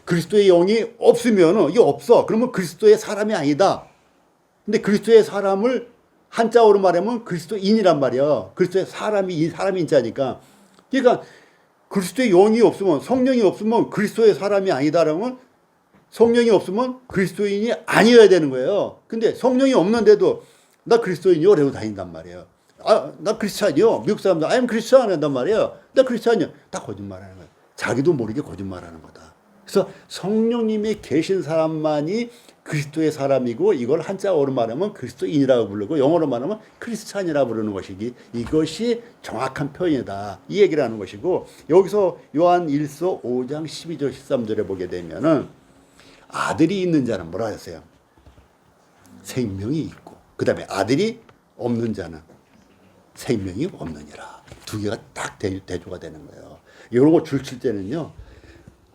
그리스도의 영이 없으면 이게 없어. 그러면 그리스도의 사람이 아니다. 근데 그리스도의 사람을 한자어로 말하면 그리스도인이란 말이야. 그리스도의 사람이 인자니까. 그러니까 그리스도의 영이 없으면 성령이 없으면 그리스도의 사람이 아니다라면 성령이 없으면 그리스도인이 아니어야 되는 거예요. 근데 성령이 없는데도 나 그리스도인이요 라고 다닌단 말이에요. 나 크리스찬이요. 미국 사람들 I'm 크리스찬 한단 말이에요. 나 크리스찬이요. 다 거짓말하는 거예요. 자기도 모르게 거짓말하는 거다. 그래서 성령님이 계신 사람만이 그리스도의 사람이고 이걸 한자어로 말하면 그리스도인이라고 부르고 영어로 말하면 크리스찬이라고 부르는 것이기 이것이 정확한 표현이다. 이 얘기를 하는 것이고 여기서 요한 1서 5장 12절 13절에 보게 되면은 아들이 있는 자는 뭐라 했어요? 생명이 있고 그 다음에 아들이 없는 자는 생명이 없느니라. 두 개가 딱 대조가 되는 거예요. 이런 거 줄 칠 때는요.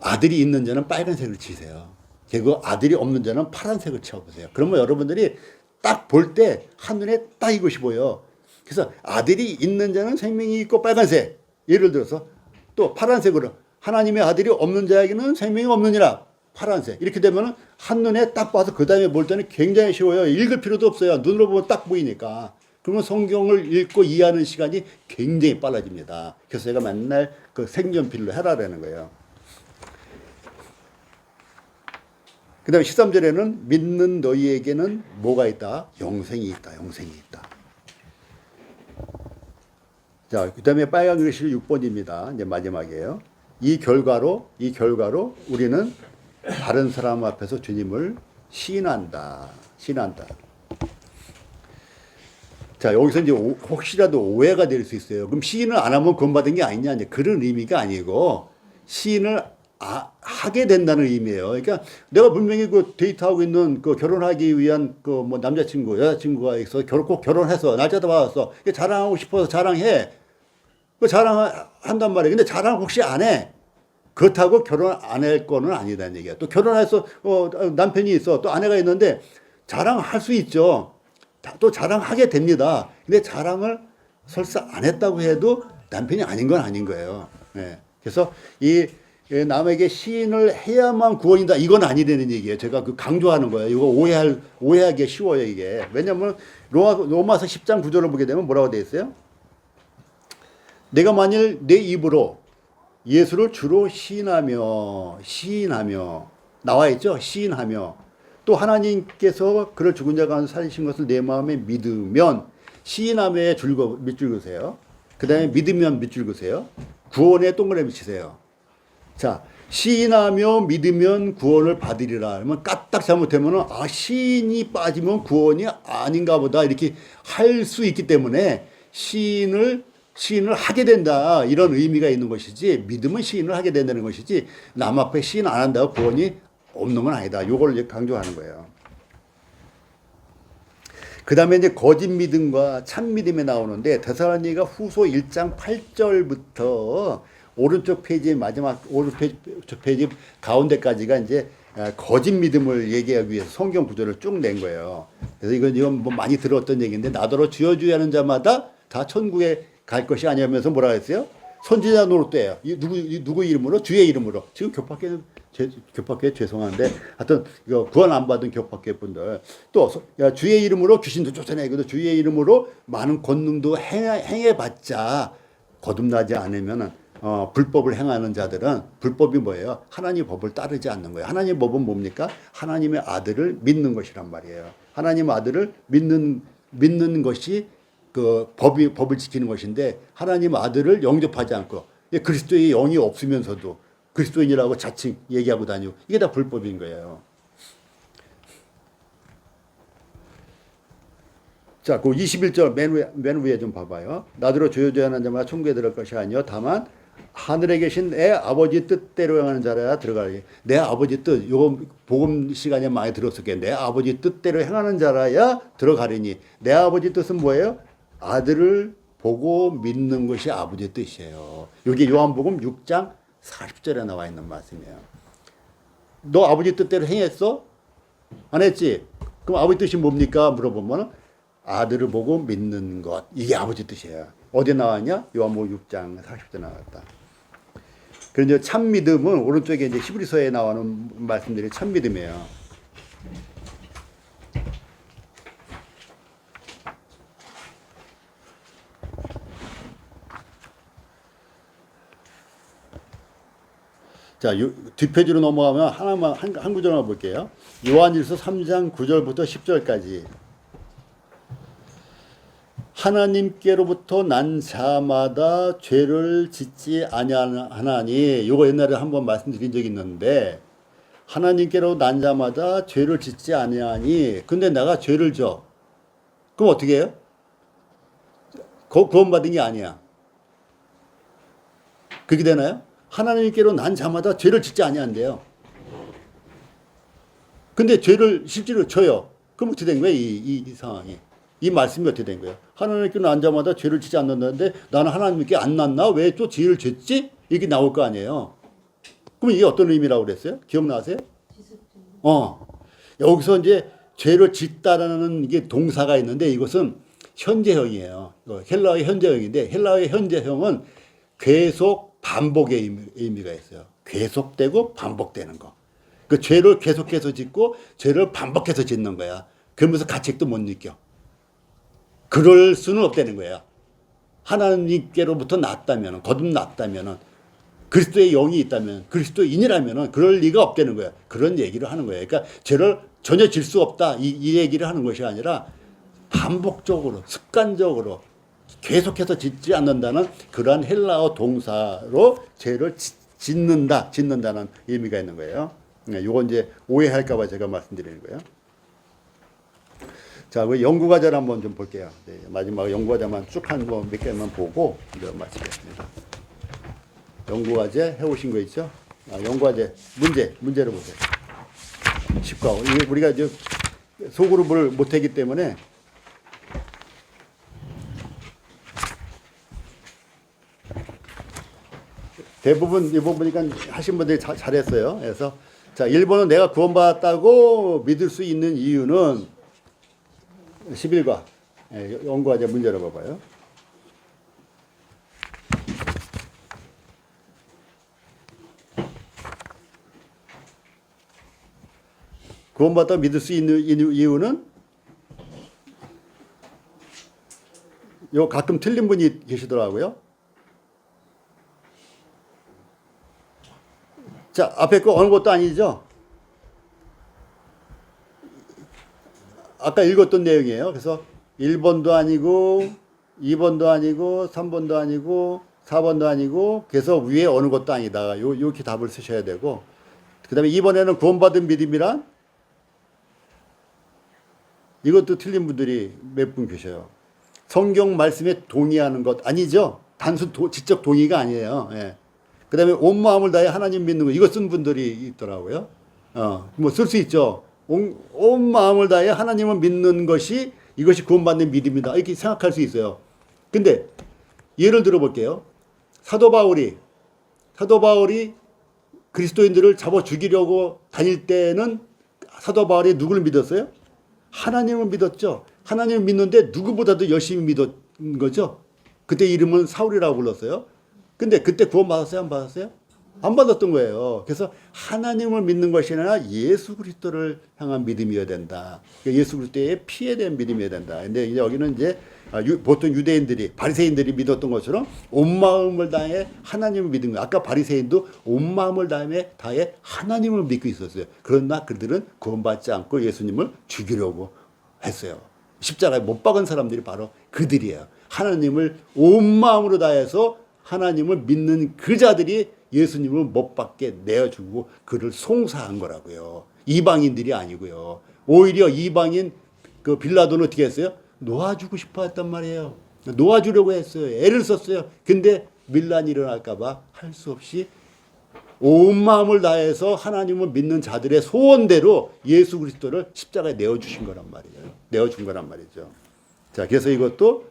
아들이 있는 자는 빨간색을 치세요. 그리고 아들이 없는 자는 파란색을 쳐보세요. 그러면 여러분들이 딱 볼 때 한눈에 딱 이것이 보여. 그래서 아들이 있는 자는 생명이 있고 빨간색. 예를 들어서 또 파란색으로 하나님의 아들이 없는 자에게는 생명이 없느니라. 파란색. 이렇게 되면 한눈에 딱 봐서 그 다음에 볼 때는 굉장히 쉬워요. 읽을 필요도 없어요. 눈으로 보면 딱 보이니까. 그러면 성경을 읽고 이해하는 시간이 굉장히 빨라집니다. 그래서 제가 맨날 그 생년필로 해라라는 거예요. 그 다음에 13절에는 믿는 너희에게는 뭐가 있다? 영생이 있다. 영생이 있다. 자, 그 다음에 빨간 글씨 6번입니다. 이제 마지막이에요. 이 결과로 우리는 다른 사람 앞에서 주님을 시인한다. 시인한다. 자, 여기서 이제 혹시라도 오해가 될 수 있어요. 그럼 시인을 안 하면 구원받은 게 아니냐. 이제 그런 의미가 아니고 시인을 하게 된다는 의미예요. 그러니까 내가 분명히 그 데이트하고 있는 그 결혼하기 위한 그 뭐 남자친구, 여자친구가 있어 꼭 결혼해서 날짜도 받았어. 자랑하고 싶어서 자랑해. 그 자랑한단 말이에요. 근데 자랑 혹시 안 해. 그렇다고 결혼 안 할 거는 아니다는 얘기야. 또 결혼해서 남편이 있어. 또 아내가 있는데 자랑할 수 있죠. 또 자랑하게 됩니다. 근데 자랑을 설사 안 했다고 해도 남편이 아닌 건 아닌 거예요. 네. 그래서 이 남에게 시인을 해야만 구원이다. 이건 아니라는 얘기예요. 제가 그 강조하는 거예요. 이거 오해하기 쉬워요, 이게. 왜냐면 로마서 10장 9절을 보게 되면 뭐라고 되어 있어요? 내가 만일 내 입으로 예수를 주로 시인하며 나와 있죠? 시인하며 또 하나님께서 그를 죽은 자 가운데 살리신 것을 내 마음에 믿으면 시인하며에 밑줄 그으세요. 그 다음에 믿으면 밑줄 그으세요. 구원에 동그라미 치세요. 자, 시인하며 믿으면 구원을 받으리라. 그러면 까딱 잘못하면 시인이 빠지면 구원이 아닌가 보다 이렇게 할 수 있기 때문에 시인을 하게 된다. 이런 의미가 있는 것이지 믿으면 시인을 하게 된다는 것이지 남 앞에 시인 안 한다고 구원이 없는 건 아니다. 요걸 이제 강조하는 거예요. 그 다음에 이제 거짓 믿음과 참 믿음에 나오는데 데살로니가 후소 1장 8절부터 오른쪽 페이지 오른쪽 페이지 가운데까지가 이제 거짓 믿음을 얘기하기 위해서 성경 구절을 쭉 낸 거예요. 그래서 이건 뭐 많이 들었던 얘기인데 나더러 주여 주여 하는 자마다 다 천국에 갈 것이 아니하면서 뭐라 했어요? 선지자 노릇대요. 누구 이름으로? 주의 이름으로. 지금 교파교회 죄송한데 하여튼 이거 구원 안 받은 교파교회 분들 또 주의 이름으로 귀신도 쫓아내고 주의 이름으로 많은 권능도 행해봤자 거듭나지 않으면은 불법을 행하는 자들은 불법이 뭐예요? 하나님의 법을 따르지 않는 거예요. 하나님의 법은 뭡니까? 하나님의 아들을 믿는 것이란 말이에요. 하나님의 아들을 믿는 것이 그 법을 지키는 것인데 하나님 아들을 영접하지 않고 그리스도의 영이 없으면서도 그리스도인이라고 자칭 얘기하고 다니고 이게 다 불법인 거예요. 자, 그 21절 맨 위에 좀 봐봐요. 나더러 죄죄하는 자마다 천국에 들어갈 것이 아니요 다만 하늘에 계신 내 아버지 뜻대로 행하는 자라야 들어가리. 내 아버지 뜻, 요거 복음 시간에 많이 들었을게. 내 아버지 뜻대로 행하는 자라야 들어가리니. 내 아버지 뜻은 뭐예요? 아들을 보고 믿는 것이 아버지 뜻이에요. 여기 요한복음 6장 40절에 나와 있는 말씀이에요. 너 아버지 뜻대로 행했어? 안 했지? 그럼 아버지 뜻이 뭡니까? 물어보면 아들을 보고 믿는 것. 이게 아버지 뜻이에요. 어디 나왔냐? 요한복음 6장 40절에 나왔다. 그런데 참 믿음은 오른쪽에 이제 히브리서에 나오는 말씀들이 참 믿음이에요. 자, 뒷페이지로 넘어가면 하나만 한 구절만 볼게요. 요한일서 3장 9절부터 10절까지. 하나님께로부터 난 자마다 죄를 짓지 아니하나니. 요거 옛날에 한번 말씀드린 적이 있는데 하나님께로 난 자마다 죄를 짓지 아니하니. 근데 내가 죄를 져. 그럼 어떻게 해요? 구원받은 게 아니야. 그렇게 되나요? 하나님께로 난 자마다 죄를 짓지 아니한대요. 근데 죄를 실제로 져요. 그럼 어떻게 된 거예요? 이 상황이. 이 말씀이 어떻게 된 거예요? 하나님께로 난 자마다 죄를 짓지 않는다는데 나는 하나님께 안 났나? 왜 또 죄를 짓지? 이게 나올 거 아니에요. 그럼 이게 어떤 의미라고 그랬어요? 기억나세요? 여기서 이제 죄를 짓다라는 이게 동사가 있는데 이것은 현재형이에요. 헬라어의 현재형인데 헬라어의 현재형은 계속 반복의 의미가 있어요. 계속되고 반복되는 거. 그 죄를 계속해서 짓고 죄를 반복해서 짓는 거야. 그러면서 가책도 못 느껴. 그럴 수는 없다는 거예요. 하나님께로부터 났다면, 거듭났다면, 그리스도의 영이 있다면, 그리스도인이라면 그럴 리가 없다는 거예요. 그런 얘기를 하는 거예요. 그러니까 죄를 전혀 질 수 없다 이 얘기를 하는 것이 아니라 반복적으로 습관적으로 계속해서 짓지 않는다는 그러한 헬라어 동사로 죄를 짓는다는 의미가 있는 거예요. 요건 이제 오해할까 봐 제가 말씀드리는 거예요. 자, 그 연구과제를 한번 좀 볼게요. 네, 마지막 연구과제만 쭉 한 몇 개만 보고 이제 마치겠습니다. 연구과제 해오신 거 있죠? 연구과제 문제를 보세요. 10과 이게 우리가 이제 소그룹을 못하기 때문에 대부분 이번 보니까 하신 분들이 잘했어요. 그래서 자, 1번은 내가 구원받았다고 믿을 수 있는 이유는 11과 연구과제 문제를 봐봐요. 구원받았다고 믿을 수 있는 이유는 요 가끔 틀린 분이 계시더라고요. 자, 앞에 거 어느 것도 아니죠? 아까 읽었던 내용이에요. 그래서 1번도 아니고 2번도 아니고 3번도 아니고 4번도 아니고 그래서 위에 어느 것도 아니다. 이렇게 답을 쓰셔야 되고 그 다음에 2번에는 구원받은 믿음이란 이것도 틀린 분들이 몇 분 계셔요. 성경 말씀에 동의하는 것 아니죠. 단순 지적 동의가 아니에요. 예. 그 다음에 온 마음을 다해 하나님 믿는 거 이거 쓴 분들이 있더라고요. 뭐 쓸 수 있죠. 온 마음을 다해 하나님을 믿는 것이 이것이 구원받는 믿음이다. 이렇게 생각할 수 있어요. 근데 예를 들어 볼게요. 사도 바울이 그리스도인들을 잡아 죽이려고 다닐 때는 사도 바울이 누구를 믿었어요? 하나님을 믿었죠. 하나님을 믿는데 누구보다도 열심히 믿었는 거죠. 그때 이름은 사울이라고 불렀어요. 근데 그때 구원 받았어요? 안 받았어요? 안 받았던 거예요. 그래서 하나님을 믿는 것이 아니라 예수 그리스도를 향한 믿음이어야 된다. 예수 그리스도의 피에 대한 믿음이어야 된다. 근데 이제 여기는 이제 보통 유대인들이 바리새인들이 믿었던 것처럼 온 마음을 다해 하나님을 믿은 거예요. 아까 바리새인도 온 마음을 다해 하나님을 믿고 있었어요. 그러나 그들은 구원받지 않고 예수님을 죽이려고 했어요. 십자가에 못 박은 사람들이 바로 그들이에요. 하나님을 온 마음으로 다해서 하나님을 믿는 그 자들이 예수님을 못 박게 내어주고 그를 송사한 거라고요. 이방인들이 아니고요. 오히려 이방인 그 빌라도는 어떻게 했어요? 놓아주고 싶어 했단 말이에요. 놓아주려고 했어요. 애를 썼어요. 근데 밀란이 일어날까봐 할 수 없이 온 마음을 다해서 하나님을 믿는 자들의 소원대로 예수 그리스도를 십자가에 내어주신 거란 말이에요. 내어준 거란 말이죠. 자, 그래서 이것도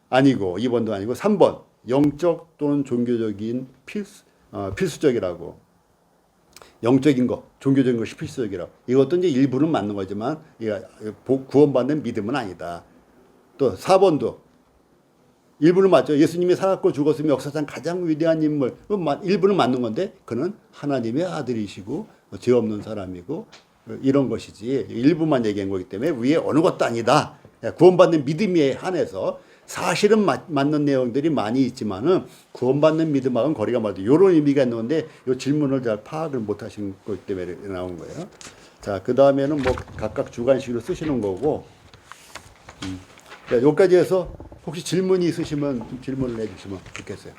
아니고 2번도 아니고 3번 영적 또는 종교적인 필수적이라고. 영적인 거, 종교적인 것이 필수적이라고. 이것도 이제 일부는 맞는 거지만 구원받는 믿음은 아니다. 또 4번도 일부는 맞죠. 예수님이 살았고 죽었으면 역사상 가장 위대한 인물. 일부는 맞는 건데 그는 하나님의 아들이시고 죄 없는 사람이고 이런 것이지. 일부만 얘기한 거기 때문에 위에 어느 것도 아니다. 구원받는 믿음에 한해서 사실은 맞는 내용들이 많이 있지만은 구원받는 믿음하고는 거리가 멀다. 이런 의미가 있는 건데 이 질문을 잘 파악을 못 하신 것 때문에 나온 거예요. 자, 그 다음에는 뭐 각각 주관식으로 쓰시는 거고. 여기까지 해서 혹시 질문이 있으시면 좀 질문을 해주시면 좋겠어요.